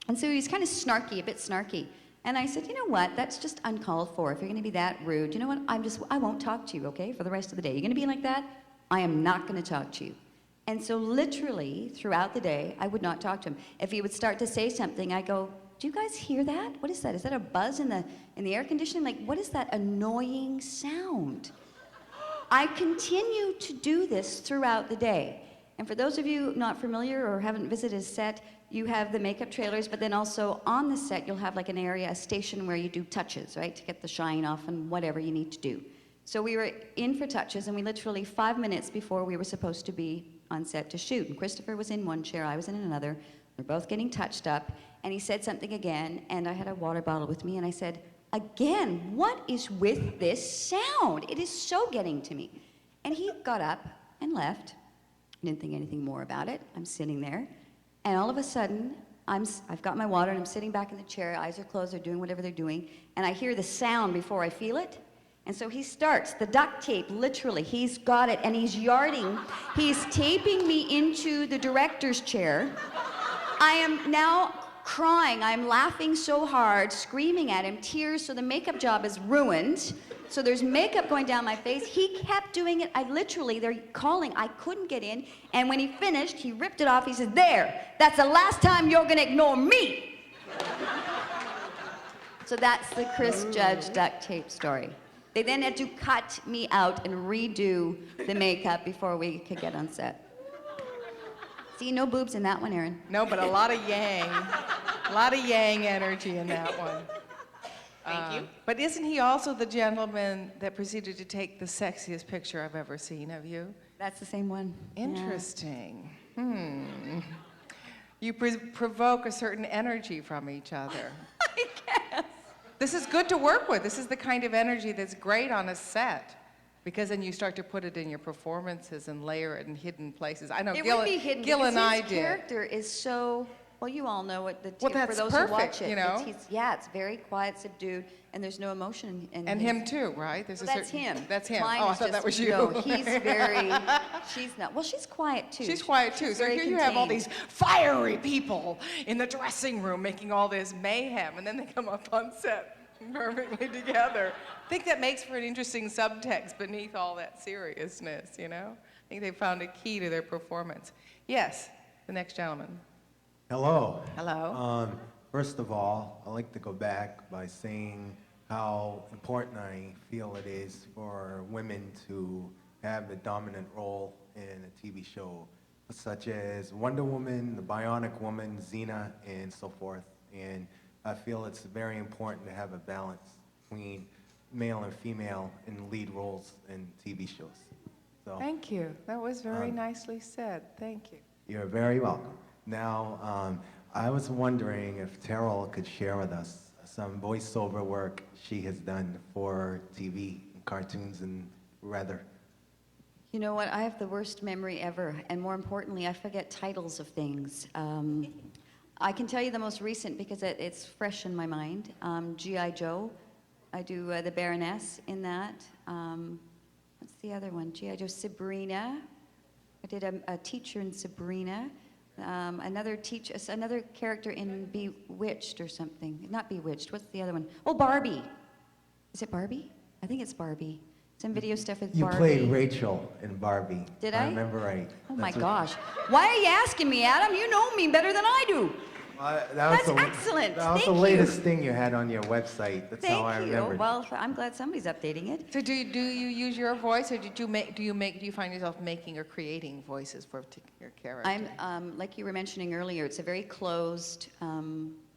And so he was kind of snarky, a bit snarky. And I said, you know what, that's just uncalled for. If you're going to be that rude, you know what, I won't talk to you, okay, for the rest of the day. You're going to be like that? I am not going to talk to you. And so literally, throughout the day, I would not talk to him. If he would start to say something, I go, do you guys hear that? What is that? Is that a buzz in the air conditioning? Like, what is that annoying sound? I continue to do this throughout the day. And for those of you not familiar or haven't visited his set, you have the makeup trailers, but then also on the set, you'll have like an area, a station where you do touches, right? To get the shine off and whatever you need to do. So we were in for touches, and we literally 5 minutes before we were supposed to be on set to shoot. And Christopher was in one chair, I was in another. We're both getting touched up, and he said something again, and I had a water bottle with me, and I said, again, what is with this sound? It is so getting to me. And he got up and left. I didn't think anything more about it. I'm sitting there, and all of a sudden, I've got my water, and I'm sitting back in the chair, eyes are closed, they're doing whatever they're doing, and I hear the sound before I feel it. And so he starts, the duct tape, literally, he's got it, and he's yarding. He's taping me into the director's chair. I am now crying, I'm laughing so hard, screaming at him, tears, so the makeup job is ruined. So there's makeup going down my face. He kept doing it. They're calling. I couldn't get in. And when he finished, he ripped it off. He said, "There, that's the last time you're going to ignore me." So that's the Chris Judge duct tape story. They then had to cut me out and redo the makeup before we could get on set. See, no boobs in that one, Erin. No, but a lot of yang. A lot of yang energy in that one. Thank you. But isn't he also the gentleman that proceeded to take the sexiest picture I've ever seen of you? That's the same one. Interesting. You provoke a certain energy from each other. I guess. This is good to work with. This is the kind of energy that's great on a set. Because then you start to put it in your performances and layer it in hidden places. I know It Gil, would be hidden Gil because and I his did. character is so, well, you all know what Well, for that's those who watch perfect, it. you know? It's very quiet, subdued, and there's no emotion in And his- him too, right? There's That's him. That's him. Mine Oh, I is thought that just- was you. No, he's very, she's not. Well, she's quiet too. She's quiet too. She's So very here you have all contained. these fiery people in the dressing room making all this mayhem, and then they come up on set perfectly together. I think that makes for an interesting subtext beneath all that seriousness, you know? I think they found a key to their performance. Yes, the next gentleman. Hello. Hello. First of all, I'd like to go back by saying how important I feel it is for women to have a dominant role in a TV show, such as Wonder Woman, the Bionic Woman, Xena, and so forth. And I feel it's very important to have a balance between male and female in lead roles in TV shows. So Thank you. That was very nicely said. Thank you. you're very welcome. Now, I was wondering if Teryl could share with us some voiceover work she has done for TV, cartoons, and rather. You know what? I have the worst memory ever, and more importantly, I forget titles of things. I can tell you the most recent because it's fresh in my mind. G.I. Joe. I do the Baroness in that. What's the other one? G.I. Joe. Sabrina. I did a teacher in Sabrina. Another character in Bewitched or something. Not Bewitched. What's the other one? Oh, Barbie. Is it Barbie? I think it's Barbie. Some video stuff with You Barbie. played Rachel in Barbie. Did if I? I remember right. Oh my That's what- gosh. Why are you asking me, Adam? You know me better than I do. That's excellent. That was Thank the you. latest thing you had on your website. That's how I Thank you. remembered. Well, I'm glad somebody's updating it. So do you use your voice, or do you find yourself making or creating voices for a particular character? I'm, like you were mentioning earlier, it's a very closed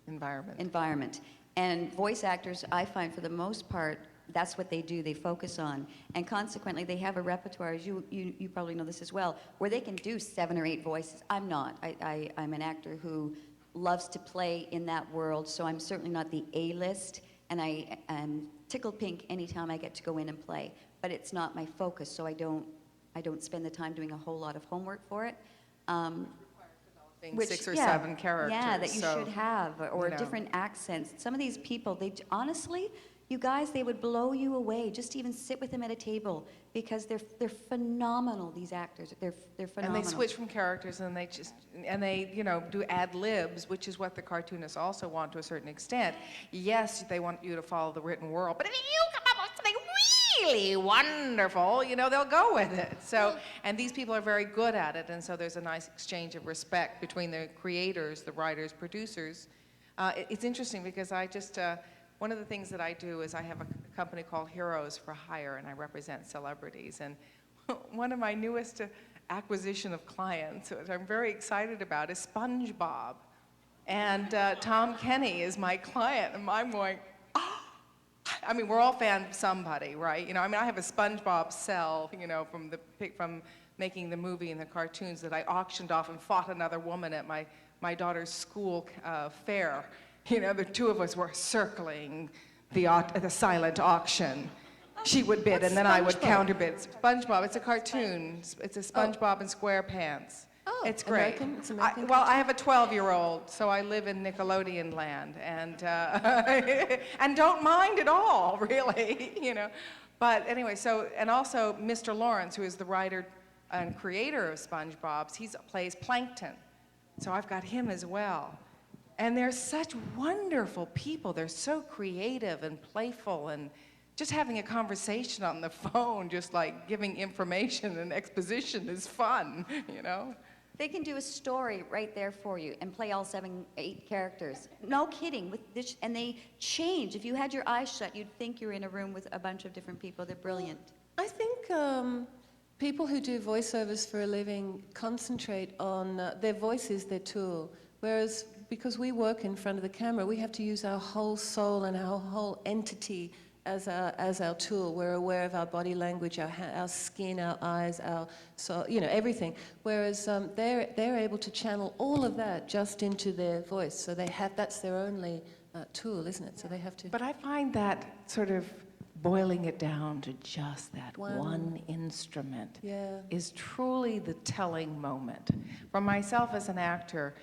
environment. And voice actors, I find for the most part, that's what they do, they focus on. And consequently, they have a repertoire, as you probably know this as well, where they can do 7 or 8 voices. I'm not. I'm an actor who loves to play in that world, so I'm certainly not the A-list, and I am tickled pink anytime I get to go in and play. But it's not my focus, so I don't spend the time doing a whole lot of homework for it. Which, 6 or 7 characters. Yeah, that you so, should have, or you know. different accents. Some of these people, honestly, you guys, they would blow you away just to even sit with them at a table because they're phenomenal. These actors, they're phenomenal. And they switch from characters, and they do ad libs, which is what the cartoonists also want to a certain extent. Yes, they want you to follow the written world, but if you come up with something really wonderful, they'll go with it. So, and these people are very good at it, and so there's a nice exchange of respect between the creators, the writers, producers. It's interesting because I just. One of the things that I do is I have a company called Heroes for Hire, and I represent celebrities. And one of my newest acquisition of clients, which I'm very excited about, is SpongeBob. And Tom Kenny is my client, and I'm going, oh! I mean, we're all fans of somebody, right? I have a SpongeBob cell, from making the movie and the cartoons that I auctioned off and fought another woman at my daughter's school fair. The two of us were circling the silent auction. She would bid, and then I would counterbid. SpongeBob, it's a cartoon. It's a SpongeBob in SquarePants. Oh, it's great. It's American. I have a 12-year-old, so I live in Nickelodeon land, and and don't mind at all, really, But anyway, and also Mr. Lawrence, who is the writer and creator of SpongeBob, he plays Plankton, so I've got him as well. And they're such wonderful people. They're so creative and playful, and just having a conversation on the phone, just like giving information and exposition is fun, you know? They can do a story right there for you and play all 7, 8 characters. No kidding. With this, and they change. If you had your eyes shut, you'd think you're in a room with a bunch of different people. They're brilliant. I think people who do voiceovers for a living concentrate on their voice is their tool, whereas because we work in front of the camera, we have to use our whole soul and our whole entity as our tool. We're aware of our body language, our skin, our eyes, our soul, you know, everything. Whereas they're able to channel all of that just into their voice. So that's their only tool, isn't it? So they have to. But I find that sort of boiling it down to just that one instrument is truly the telling moment. For myself as an actor,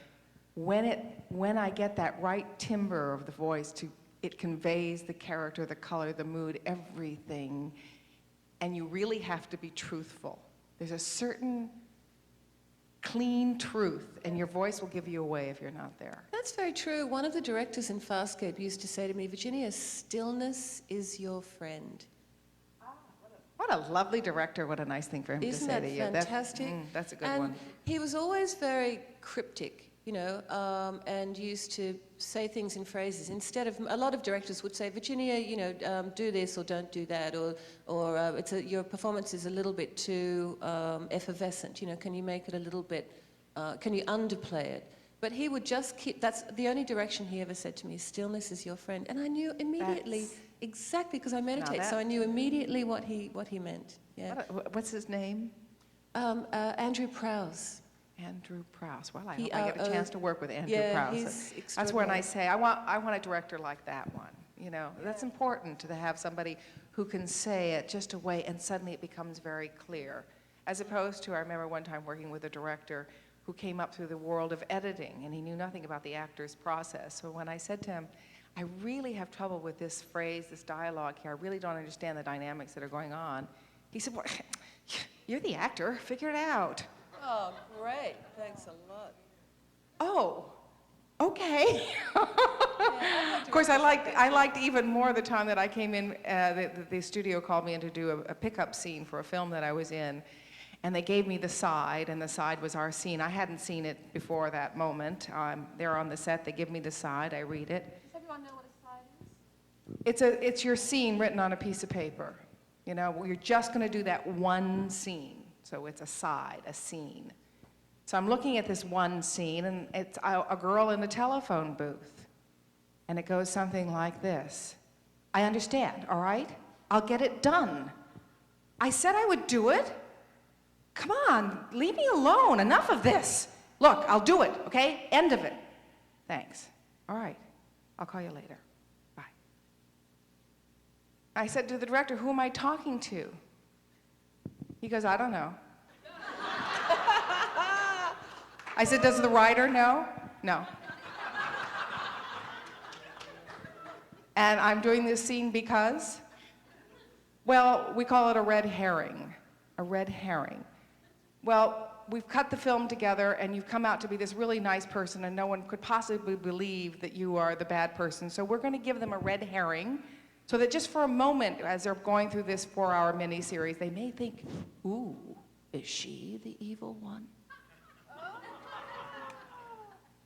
when I get that right timbre of the voice, it conveys the character, the color, the mood, everything, and you really have to be truthful. There's a certain clean truth, and your voice will give you away if you're not there. That's very true. One of the directors in FARSCAPE used to say to me, Virginia, stillness is your friend. What a lovely director. What a nice thing for him to say to you. Isn't that fantastic? That's a good and one. He was always very cryptic, you know, and used to say things in phrases. Instead of, a lot of directors would say, Virginia, you know, do this or don't do that, or your performance is a little bit too effervescent, you know, can you make it a little bit, can you underplay it? But he would just keep, that's the only direction he ever said to me, stillness is your friend. And I knew immediately, exactly, because I meditate, so I knew immediately what he meant. Yeah. What's his name? Andrew Prowse. Andrew Prowse. Well, I hope I get a chance to work with Andrew Prowse. He's That's when I say, I want a director like that one. You know, that's important to have somebody who can say it just a way and suddenly it becomes very clear. As opposed to, I remember one time working with a director who came up through the world of editing and he knew nothing about the actor's process. So when I said to him, I really have trouble with this phrase, this dialogue here, I really don't understand the dynamics that are going on. He said, well, you're the actor, figure it out. Oh, great. Thanks a lot. Oh, okay. Of course, I liked even more the time that I came in, the studio called me in to do a pickup scene for a film that I was in. And they gave me the side, and the side was our scene. I hadn't seen it before that moment. They're on the set, they give me the side, I read it. Does everyone know what a side is? It's your scene written on a piece of paper. You know, you're just gonna do that one scene. So it's a side, a scene. So I'm looking at this one scene, and it's a girl in a telephone booth. And it goes something like this. I understand, all right? I'll get it done. I said I would do it. Come on, leave me alone, enough of this. Look, I'll do it, okay? End of it. Thanks. All right, I'll call you later. Bye. I said to the director, who am I talking to? He goes, I don't know. I said, does the writer know? No. And I'm doing this scene because? Well, we call it a red herring. A red herring. Well, we've cut the film together and you've come out to be this really nice person and no one could possibly believe that you are the bad person. So we're going to give them a red herring so that just for a moment as they're going through this 4-hour miniseries, they may think, ooh, is she the evil one?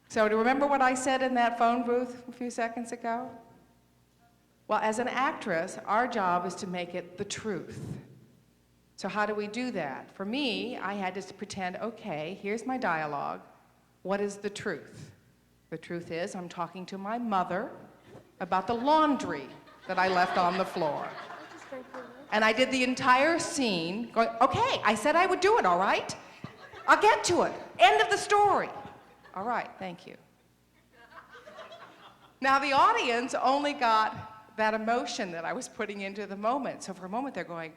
So do you remember what I said in that phone booth a few seconds ago? Well, as an actress, our job is to make it the truth. So how do we do that? For me, I had to pretend, okay, here's my dialogue. What is the truth? The truth is I'm talking to my mother about the laundry that I left on the floor. And I did the entire scene going, okay, I said I would do it, all right? I'll get to it. End of the story. All right, thank you. Now the audience only got that emotion that I was putting into the moment. So for a moment they're going,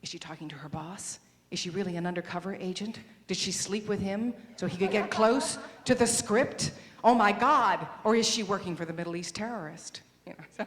is she talking to her boss? Is she really an undercover agent? Did she sleep with him so he could get close to the script? Oh my God, or is she working for the Middle East terrorist? You know, so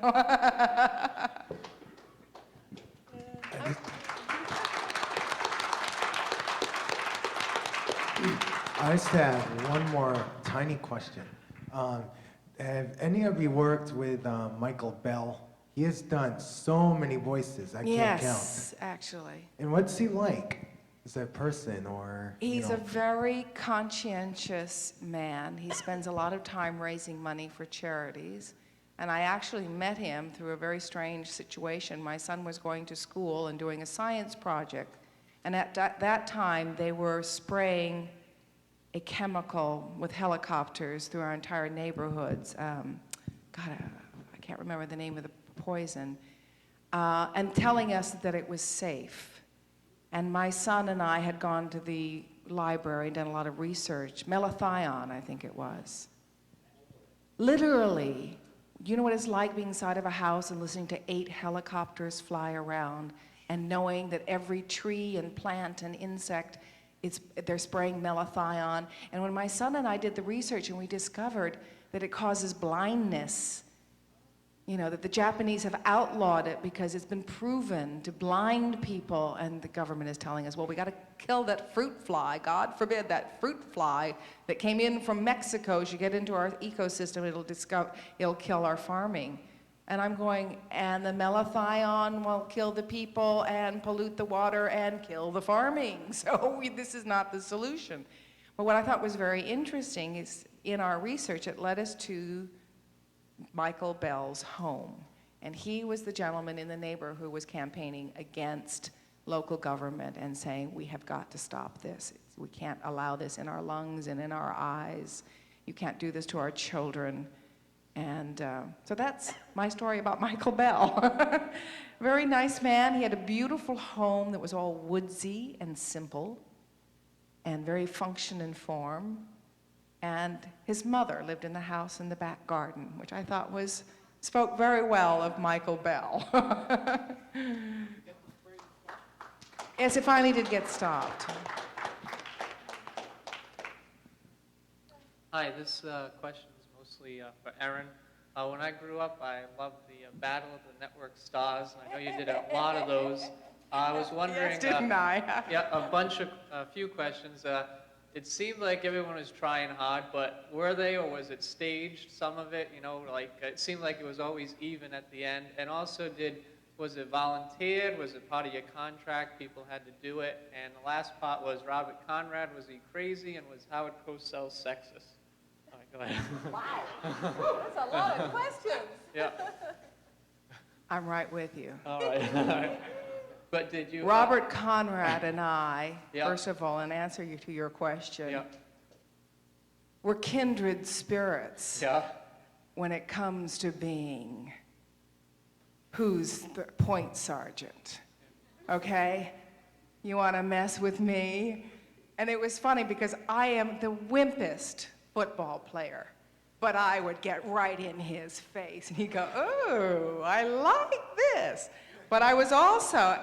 I just have one more tiny question. Have any of you worked with Michael Bell? he has done so many voices, I can't count. Yes, actually. And what's he like as a person, or, He's a very conscientious man. He spends a lot of time raising money for charities. And I actually met him through a very strange situation. My son was going to school and doing a science project. And at that time, they were spraying a chemical with helicopters through our entire neighborhoods. I can't remember the name of the poison. And telling us that it was safe. And my son and I had gone to the library and done a lot of research. Malathion, I think it was. Literally, you know what it's like being inside of a house and listening to 8 helicopters fly around and knowing that every tree and plant and insect, they're spraying malathion. And when my son and I did the research and we discovered that it causes blindness, you know, that the Japanese have outlawed it because it's been proven to blind people, and the government is telling us, well, we got to kill that fruit fly. God forbid that fruit fly that came in from Mexico should get into our ecosystem. It'll kill our farming. And I'm going, and the malathion will kill the people and pollute the water and kill the farming. So this is not the solution. But what I thought was very interesting is in our research, it led us to Michael Bell's home. And he was the gentleman in the neighborhood who was campaigning against local government and saying, we have got to stop this. We can't allow this in our lungs and in our eyes. You can't do this to our children. And so that's my story about Michael Bell. Very nice man. He had a beautiful home that was all woodsy and simple and very function and form. And his mother lived in the house in the back garden, which I thought spoke very well of Michael Bell. Yes, it finally did get stopped. Hi, this question is mostly for Erin. When I grew up, I loved the Battle of the Network Stars, and I know you did a lot of those. I was wondering... Yes, didn't I? Yeah, a few questions. It seemed like everyone was trying hard, but were they, or was it staged, some of it? You know, like, it seemed like it was always even at the end. And also, was it volunteered? Was it part of your contract? People had to do it? And the last part was Robert Conrad, was he crazy? And was Howard Cosell sexist? All right, go ahead. Wow, that's a lot of questions. Yeah. I'm right with you. All right. But did you... Robert Conrad and I, Yeah. first of all, in answer to your question, we're kindred spirits when it comes to being who's the point sergeant, okay? You want to mess with me? And it was funny because I am the wimpest football player, but I would get right in his face and he'd go, oh, I like this. But I was also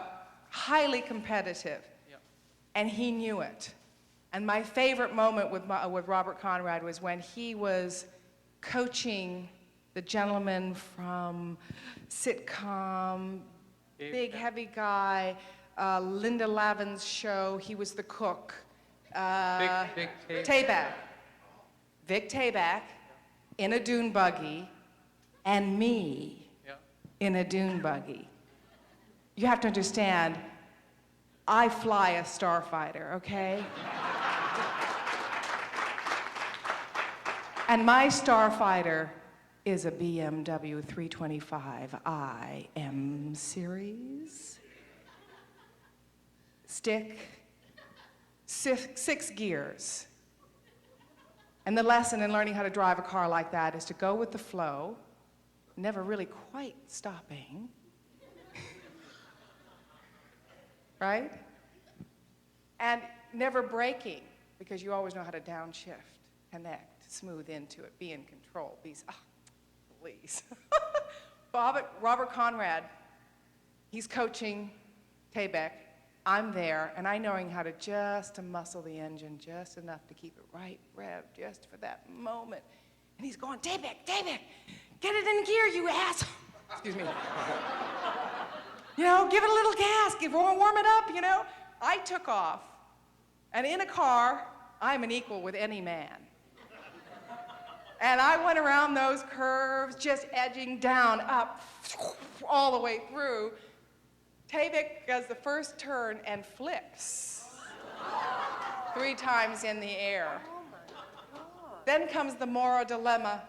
highly competitive, and he knew it. And my favorite moment with Robert Conrad was when he was coaching the gentleman from sitcom, big heavy guy, Linda Lavin's show. He was the cook. Vic Tayback. Vic Tayback in a dune buggy, and me in a dune buggy. You have to understand, I fly a starfighter, okay? And my starfighter is a BMW 325i M series. Stick, 6 gears. And the lesson in learning how to drive a car like that is to go with the flow, never really quite stopping, right? And never braking, because you always know how to downshift, connect, smooth into it, be in control. Please. Robert Conrad, he's coaching Tayback. I'm there, and I knowing how to muscle the engine just enough to keep it right rev just for that moment. And he's going, Tayback, get it in gear, you ass. Excuse me. You know, give it a little gas, warm it up, you know. I took off, and in a car, I'm an equal with any man. And I went around those curves, just edging down, up, all the way through. Tavik does the first turn and flips 3 times in the air. Then comes the moral dilemma.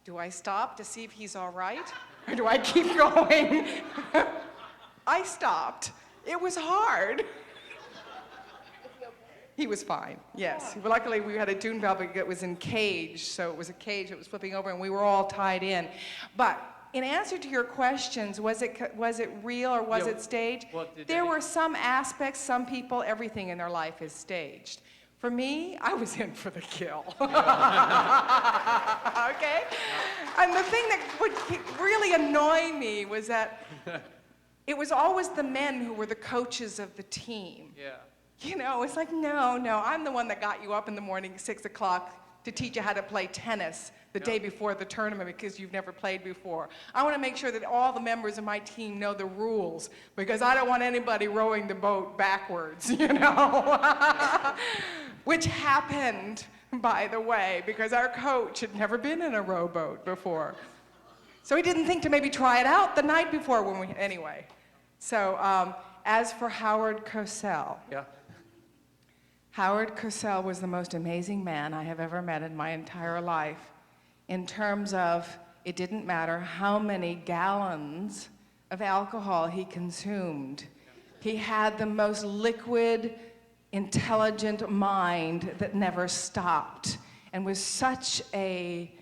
Do I stop to see if he's all right? Or do I keep going? I stopped. It was hard. He was fine, yes. Luckily, we had a dune valve that was in cage, so it was a cage that was flipping over, and we were all tied in. But in answer to your questions, was it real or was it staged? There were some aspects, some people, everything in their life is staged. For me, I was in for the kill. Okay? And the thing that would really annoy me was that it was always the men who were the coaches of the team. Yeah. You know, it's like, no, I'm the one that got you up in the morning at 6 o'clock to teach you how to play tennis the day before the tournament because you've never played before. I want to make sure that all the members of my team know the rules because I don't want anybody rowing the boat backwards, you know? Which happened, by the way, because our coach had never been in a rowboat before. So he didn't think to maybe try it out the night before anyway. So as for Howard Cosell. Yeah. Howard Cosell was the most amazing man I have ever met in my entire life in terms of it didn't matter how many gallons of alcohol he consumed. He had the most liquid, intelligent mind that never stopped and was such a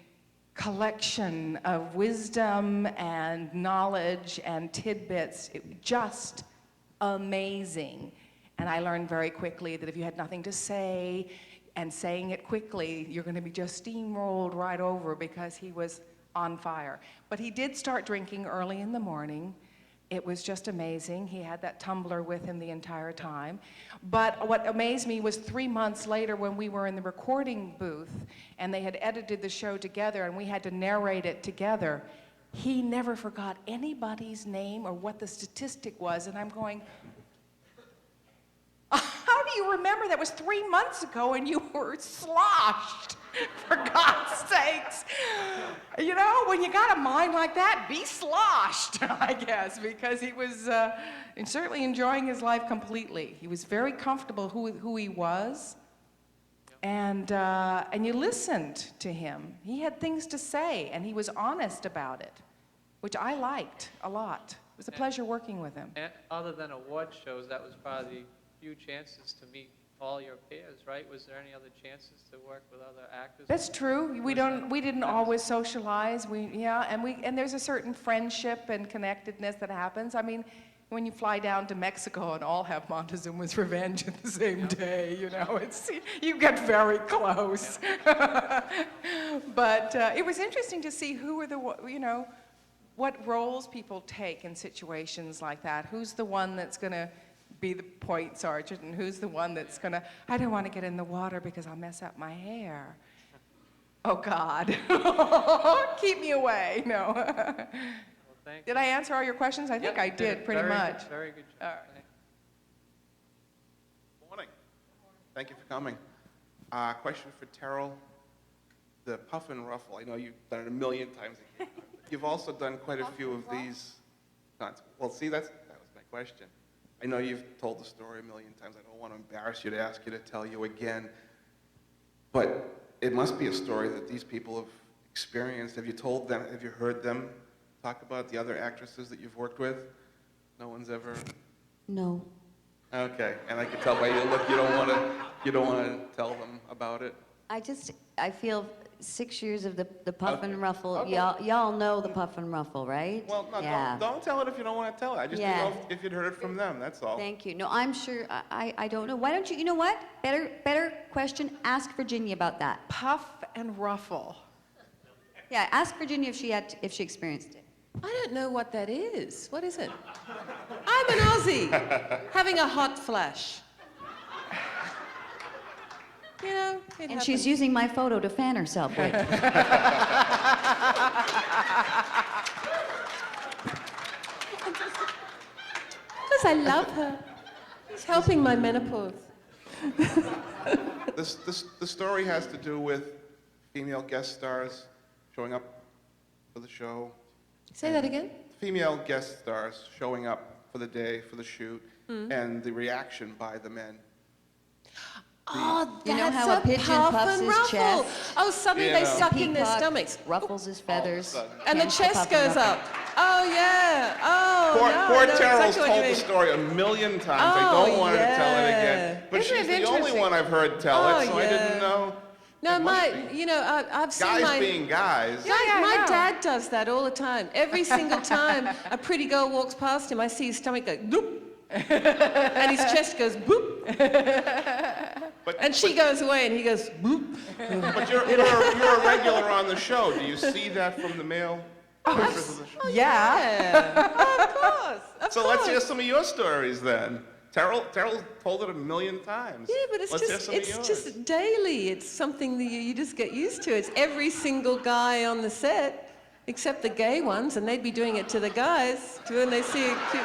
collection of wisdom and knowledge and tidbits. It was just amazing. And I learned very quickly that if you had nothing to say and saying it quickly, you're going to be just steamrolled right over because he was on fire. But he did start drinking early in the morning. It was just amazing. He had that tumbler with him the entire time. But what amazed me was 3 months later when we were in the recording booth and they had edited the show together and we had to narrate it together, he never forgot anybody's name or what the statistic was. And I'm going, how do you remember that was 3 months ago and you were sloshed, for God's sakes? You know, when you got a mind like that, be sloshed, I guess, because he was certainly enjoying his life completely. He was very comfortable who he was, and you listened to him. He had things to say, and he was honest about it, which I liked a lot. It was a pleasure working with him. And other than award shows, that was probably few chances to meet all your peers, right? Was there any other chances to work with other actors? That's true. We didn't always socialize. And there's a certain friendship and connectedness that happens. I mean, when you fly down to Mexico and all have Montezuma's Revenge in the same day, you know, you get very close. But it was interesting to see who were what roles people take in situations like that. Who's the one that's going to be the point sergeant and who's the one that's gonna, I don't want to get in the water because I'll mess up my hair. Oh God, keep me away, no. Well, did I answer all your questions? I think I did pretty much. Very good job. Morning. Thank you for coming. Question for Teryl. The puff and ruffle, I know you've done it a million times. You've also done quite a few of these. Well, see, that was my question. I know you've told the story a million times. I don't want to embarrass you to ask you to tell you again. But it must be a story that these people have experienced. Have you told them, have you heard them talk about the other actresses that you've worked with? No one's ever? No. Okay, and I can tell by your look you don't want to tell them about it. I feel 6 years of the puff and ruffle. Okay. Y'all know the puff and ruffle, right? Well, no, yeah. don't tell it if you don't want to tell it. I just didn't know if you'd heard it from them, that's all. Thank you. No, I'm sure, I don't know. Why don't you know what? Better question, ask Virginia about that. Puff and ruffle. Yeah, ask Virginia if she experienced it. I don't know what that is. What is it? I'm an Aussie having a hot flash. You know, and she's using my photo to fan herself with. Because I love her. She's helping my menopause. The story has to do with female guest stars showing up for the show. Say that again? female guest stars showing up for the day, for the shoot, and the reaction by the men. Oh, You know that's how a pigeon puff puffs and his ruffle. chest? Oh, suddenly Yeah. they suck in their Peacock stomachs. ruffles his feathers. And the Hence the chest puff and goes ruffle. up. Oh, yeah. Oh, Poor, no, poor I know Teryl's exactly what you told the mean. story a million times. I Oh, don't want her to tell it yeah. again. But Isn't she's it the only interesting? one I've heard tell Oh, it, so I yeah. didn't know. No, It must be. you know, I've seen Guys my... being guys. My dad does that all the time. Every single time a pretty girl walks past him, I see his stomach go, doop. And his chest goes, boop. And she goes away and he goes, boop. But you're a regular on the show. Do you see that from the male members of the show? Yeah. Of course. So let's hear some of your stories then. Teryl told it a million times. Yeah, but it's Let's hear some of yours. just daily. It's something that you just get used to. It's every single guy on the set, except the gay ones, and they'd be doing it to the guys when they see a cute...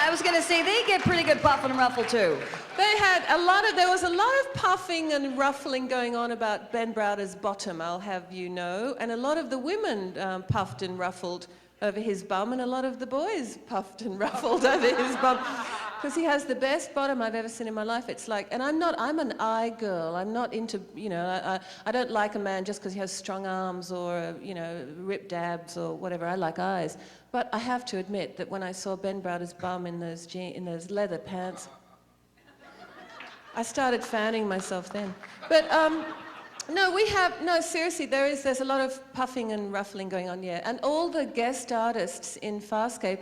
I was going to say, they get pretty good puff and ruffle, too. There was a lot of puffing and ruffling going on about Ben Browder's bottom, I'll have you know, and a lot of the women puffed and ruffled over his bum, and a lot of the boys puffed and ruffled over his bum, because he has the best bottom I've ever seen in my life. It's like, and I'm an eye girl. I'm not into, I don't like a man just because he has strong arms or, ripped abs or whatever. I like eyes. But I have to admit that when I saw Ben Browder's bum in those leather pants, I started fanning myself then. But seriously, there's a lot of puffing and ruffling going on, yeah. And all the guest artists in FARSCAPE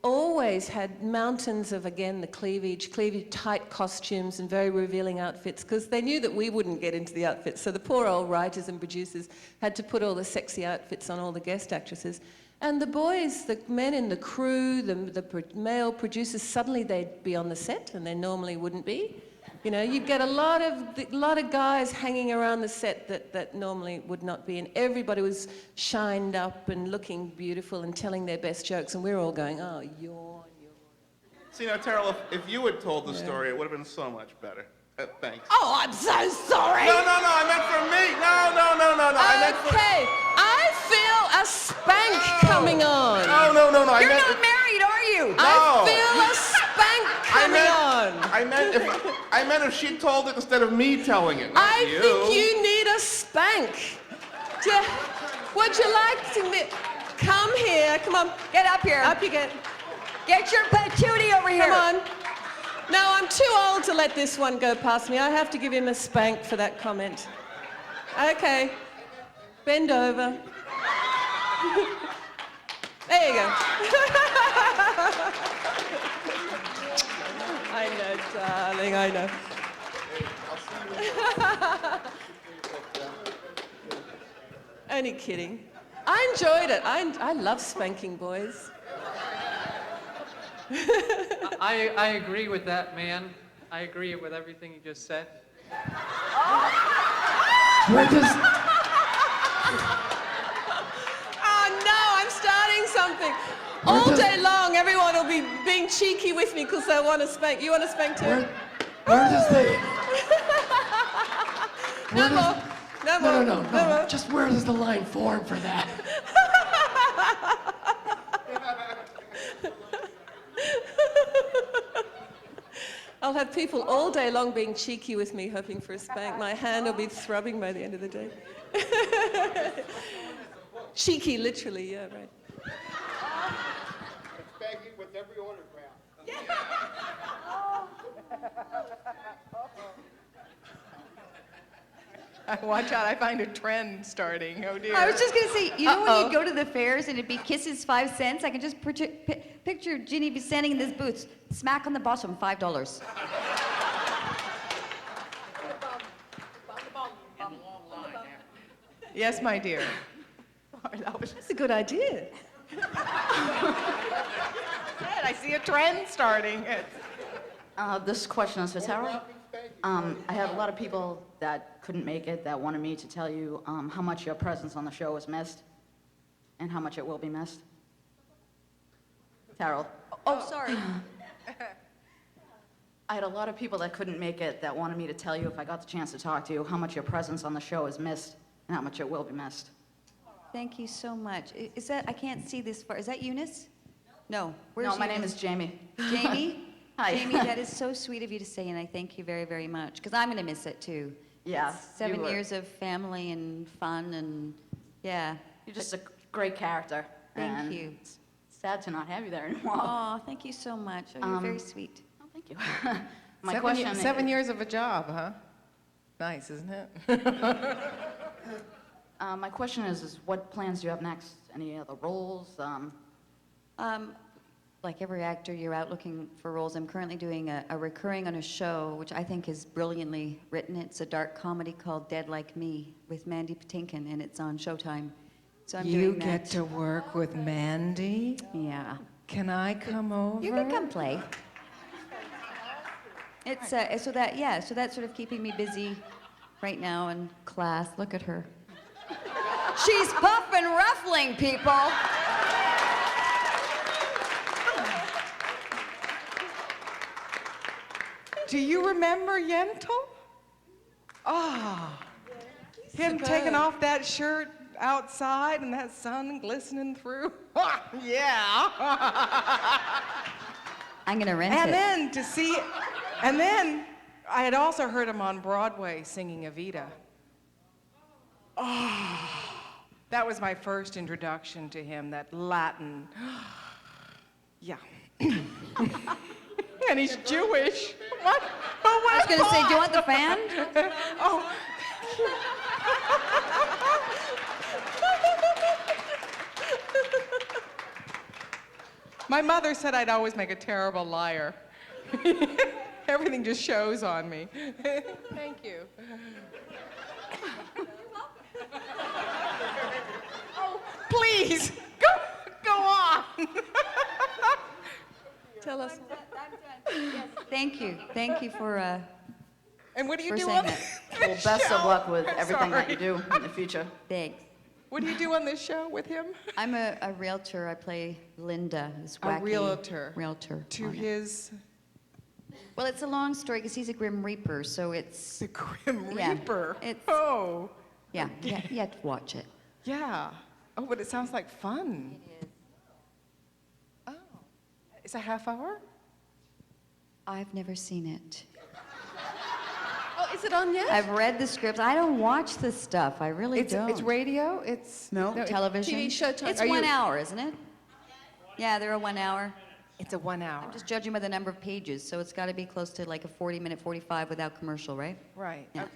always had mountains of, again, the cleavage, tight costumes and very revealing outfits, because they knew that we wouldn't get into the outfits. So the poor old writers and producers had to put all the sexy outfits on all the guest actresses. And the boys, the men in the crew, the male producers, suddenly they'd be on the set, and they normally wouldn't be. You'd get a lot of guys hanging around the set that normally would not be, and everybody was shined up and looking beautiful and telling their best jokes, and we're all going, oh, yawn. See, now, Teryl, if you had told the story, it would have been so much better. Thanks. Oh, I'm so sorry. No, I meant for me. No. Okay, I feel a spank coming on. No. You're not married, are you? I feel a spank coming on. I meant if she told it instead of me telling it. I think you need a spank. Would you like to come here? Come on. Get up here. Up you get. Get your patootie over here. Come on. No, I'm too old to let this one go past me. I have to give him a spank for that comment. Okay. Bend over. There you go. I know, darling, I know. Only kidding. I enjoyed it. I love spanking boys. I agree with that, man. I agree with everything you just said. Where does... Oh no, I'm starting something. All day long, everyone will be being cheeky with me because they want to spank. You want to spank too? Where does the... No more. No. Just where does the line form for that? I'll have people all day long being cheeky with me, hoping for a spank. My hand will be throbbing by the end of the day. Cheeky, literally, yeah, right. Spanking with every autograph. Watch out, I find a trend starting. Oh dear. I was just going to say, when you'd go to the fairs and it'd be kisses 5 cents, I can just picture Ginny be standing in this booth, smack on the bottom, $5. Yes, my dear. That's a good idea. I see a trend starting. This question is for Teryl. I have a lot of people that couldn't make it that wanted me to tell you how much your presence on the show was missed and how much it will be missed. Teryl. Oh, sorry. I had a lot of people that couldn't make it that wanted me to tell you, if I got the chance to talk to you, how much your presence on the show is missed and how much it will be missed. Thank you so much. Is that, I can't see this far, is that Eunice? No. No, my name is Jamie. Jamie? Hi. Jamie, that is so sweet of you to say, and I thank you very, very much, because I'm going to miss it too. Yeah, It's 7 you were. years of family and fun, and yeah. You're just a great character. Thank and you. It's sad to not have you there anymore. Oh, thank you so much. Oh, you're very sweet. Oh, thank you. My question is... 7 years of a job, huh? Nice, isn't it? My question is what plans do you have next? Any other roles? Like every actor, you're out looking for roles. I'm currently doing a recurring on a show, which I think is brilliantly written. It's a dark comedy called Dead Like Me with Mandy Patinkin, and it's on Showtime. So I'm You doing get that. to work with Mandy? Yeah. Can I come over? You can come play. It's so that's sort of keeping me busy right now in class. Look at her. She's puffing ruffling, people. Do you remember Yentl? Ah, him taking off that shirt outside and that sun glistening through. Yeah. I'm gonna rent And it. then to see, and then I had also heard him on Broadway singing Evita. Oh, that was my first introduction to him, that Latin. Yeah. And he's Jewish. What? I was gonna say, do you want the fan? Oh. My mother said I'd always make a terrible liar. Everything just shows on me. Thank you. Oh, please, go on. Tell us. Yes, thank you for. And what do you for do saying on that. Well, best of luck with I'm everything that sorry. you do in the future. Thanks. What do you do on this show with him? I'm a realtor. I play Linda, this A wacky realtor. Realtor. To on it. his... Well, it's a long story because he's a Grim Reaper, so it's. The Grim Yeah, Reaper? it's- Oh. Yeah, you have to watch it. Yeah. Oh, but it sounds like fun. It is. Oh. It's a half hour? I've never seen it. Oh, is it on yet? I've read the scripts. I don't watch this stuff. I really don't. It's radio? It's... No, it's television. TV Showtime. It's Are 1 you- hour, isn't it? Yeah, they're a 1 hour. It's a 1 hour. I'm just judging by the number of pages, so it's got to be close to like a 40-minute, 45 without commercial, right? Right, Yeah. okay.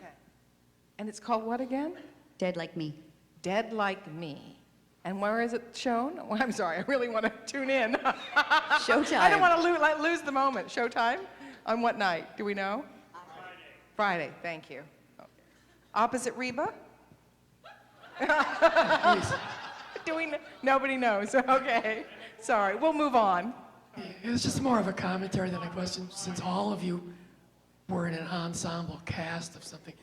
And it's called what again? Dead Like Me. Dead Like Me. And where is it shown? Well, I'm sorry, I really want to tune in. Showtime. I don't want to lose the moment. Showtime? On what night? Do we know? Friday, thank you. Okay. Opposite Reba? Do we nobody knows, okay. Sorry, we'll move on. It was just more of a commentary than a question, since all of you were in an ensemble cast of something.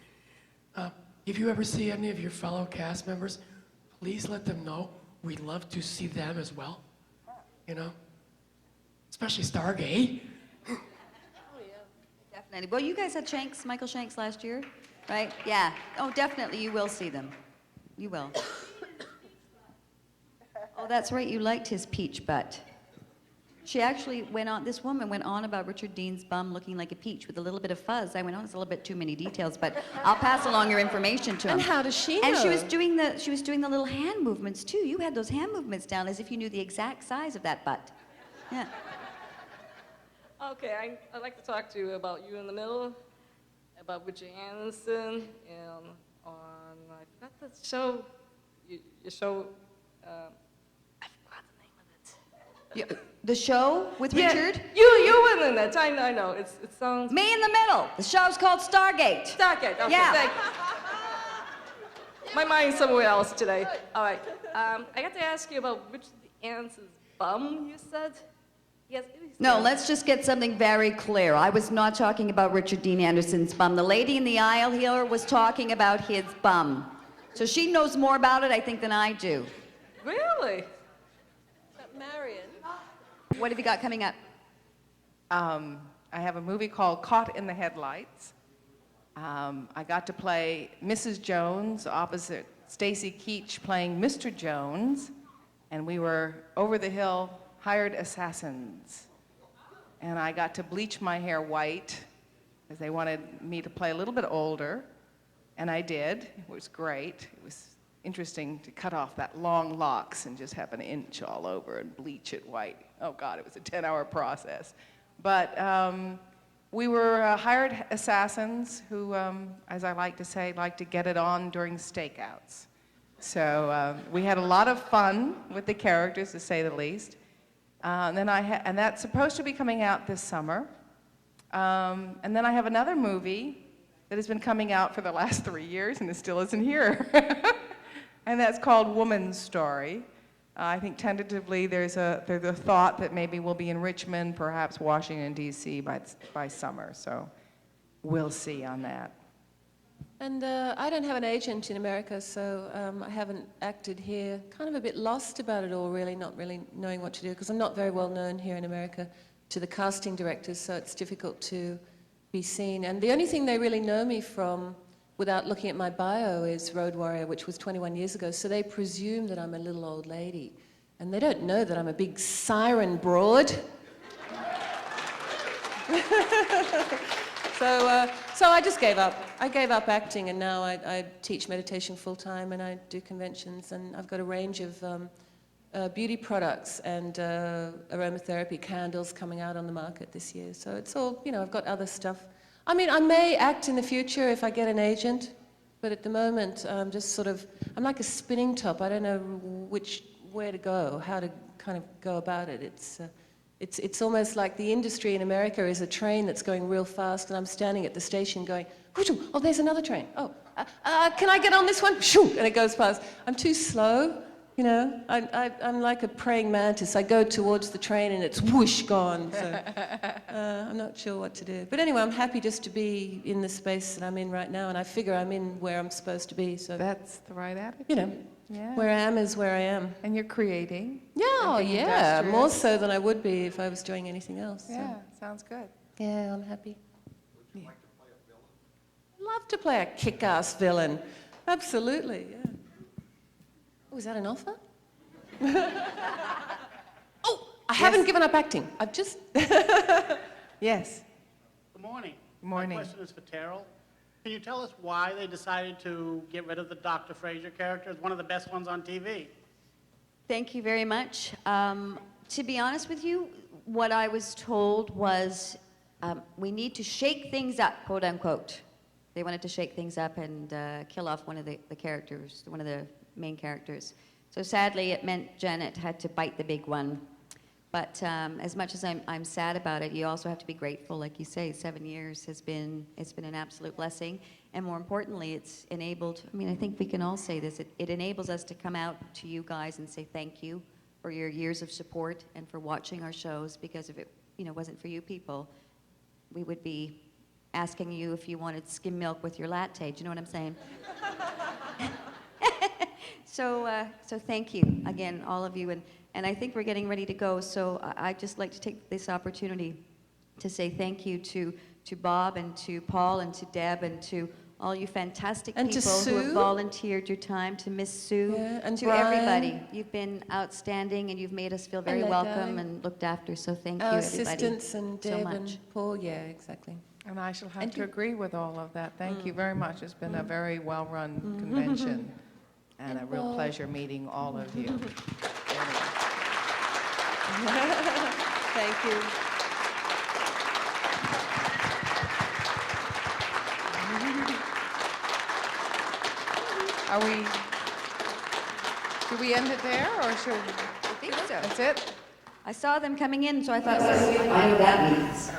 If you ever see any of your fellow cast members, please let them know. We'd love to see them as well. You know? Especially Stargate. Definitely. Well, you guys had Shanks, Michael Shanks last year, right? Yeah. Oh, definitely, you will see them. You will. Oh, that's right, you liked his peach butt. She actually went on, this woman went on about Richard Dean's bum looking like a peach with a little bit of fuzz. I went on, it's a little bit too many details, but I'll pass along your information to him. And how does she And know? she was doing the little hand movements too. You had those hand movements down as if you knew the exact size of that butt. Yeah. Okay, I'd like to talk to you about You in the Middle, about Richard Anderson, and on, I forgot the show, your show, I forgot the name of it. Yeah. The show with Richard? You were in it, I know, it sounds... Me in the Middle. The show's called Stargate. Stargate, okay, Yeah. thank you. My mind's somewhere else today. All right, I got to ask you about Richard Anderson's bum, you said? Yes, it is. No, let's just get something very clear. I was not talking about Richard Dean Anderson's bum. The lady in the aisle here was talking about his bum. So she knows more about it, I think, than I do. Really? Marion. What have you got coming up? I have a movie called Caught in the Headlights. I got to play Mrs. Jones opposite Stacy Keach playing Mr. Jones, and we were over the hill hired assassins. And I got to bleach my hair white because they wanted me to play a little bit older. And I did. It was great. It was interesting to cut off that long locks and just have an inch all over and bleach it white. Oh God, it was a 10-hour process. But we were hired assassins who, as I like to say, like to get it on during stakeouts. So we had a lot of fun with the characters, to say the least. And that's supposed to be coming out this summer. And then I have another movie that has been coming out for the last 3 years and it still isn't here. And that's called Woman's Story. I think tentatively there's a thought that maybe we'll be in Richmond, perhaps Washington, D.C. by summer. So we'll see on that. And I don't have an agent in America, so I haven't acted here. Kind of a bit lost about it all, really, not really knowing what to do, because I'm not very well known here in America to the casting directors, so it's difficult to be seen. And the only thing they really know me from, without looking at my bio, is Road Warrior, which was 21 years ago, so they presume that I'm a little old lady. And they don't know that I'm a big siren broad. So I just gave up. I gave up acting, and now I teach meditation full-time, and I do conventions, and I've got a range of beauty products and aromatherapy candles coming out on the market this year. So it's all, I've got other stuff. I mean, I may act in the future if I get an agent, but at the moment, I'm just sort of, I'm like a spinning top. I don't know where to go, how to kind of go about it. It's almost like the industry in America is a train that's going real fast, and I'm standing at the station going, oh, there's another train. Oh, can I get on this one? Shoo, and it goes past. I'm too slow, I'm like a praying mantis. I go towards the train and it's whoosh, gone. So I'm not sure what to do. But anyway, I'm happy just to be in the space that I'm in right now, and I figure I'm in where I'm supposed to be. So that's the right attitude. Yeah. Where I am is where I am. And you're creating. Yeah, yeah, more so than I would be if I was doing anything else. Yeah, sounds good. Yeah, I'm happy. Would you like to play a villain? Love to play a kick-ass villain. Absolutely, yeah. Oh, is that an offer? Oh, I haven't given up acting. I've just... Yes. Good morning. Good morning. My question is for Teryl. Can you tell us why they decided to get rid of the Dr. Fraser character? It's one of the best ones on TV. Thank you very much. To be honest with you, what I was told was we need to shake things up, quote unquote. They wanted to shake things up and kill off one of the characters, one of the main characters. So sadly, it meant Janet had to bite the big one. But as much as I'm sad about it, you also have to be grateful. Like you say, 7 years it's been an absolute blessing. And more importantly, it's enabled, I think we can all say this, it enables us to come out to you guys and say thank you for your years of support and for watching our shows, because if it wasn't for you people, we would be asking you if you wanted skim milk with your latte. Do you know what I'm saying? So thank you again, all of you. And I think we're getting ready to go, so I'd just like to take this opportunity to say thank you to Bob and to Paul and to Deb and to all you fantastic and people who have volunteered your time, to Miss Sue, and to Brian. Everybody. You've been outstanding and you've made us feel very welcome and looked after, so thank you, Our everybody. assistants and so Deb much. and Paul, yeah, exactly. And I shall have to agree with all of that. Thank you very much. It's been a very well-run convention and a real pleasure meeting all of you. Thank you. Do we end it there, or should we? I think so. That's it? I saw them coming in, so I thought, I know what that means.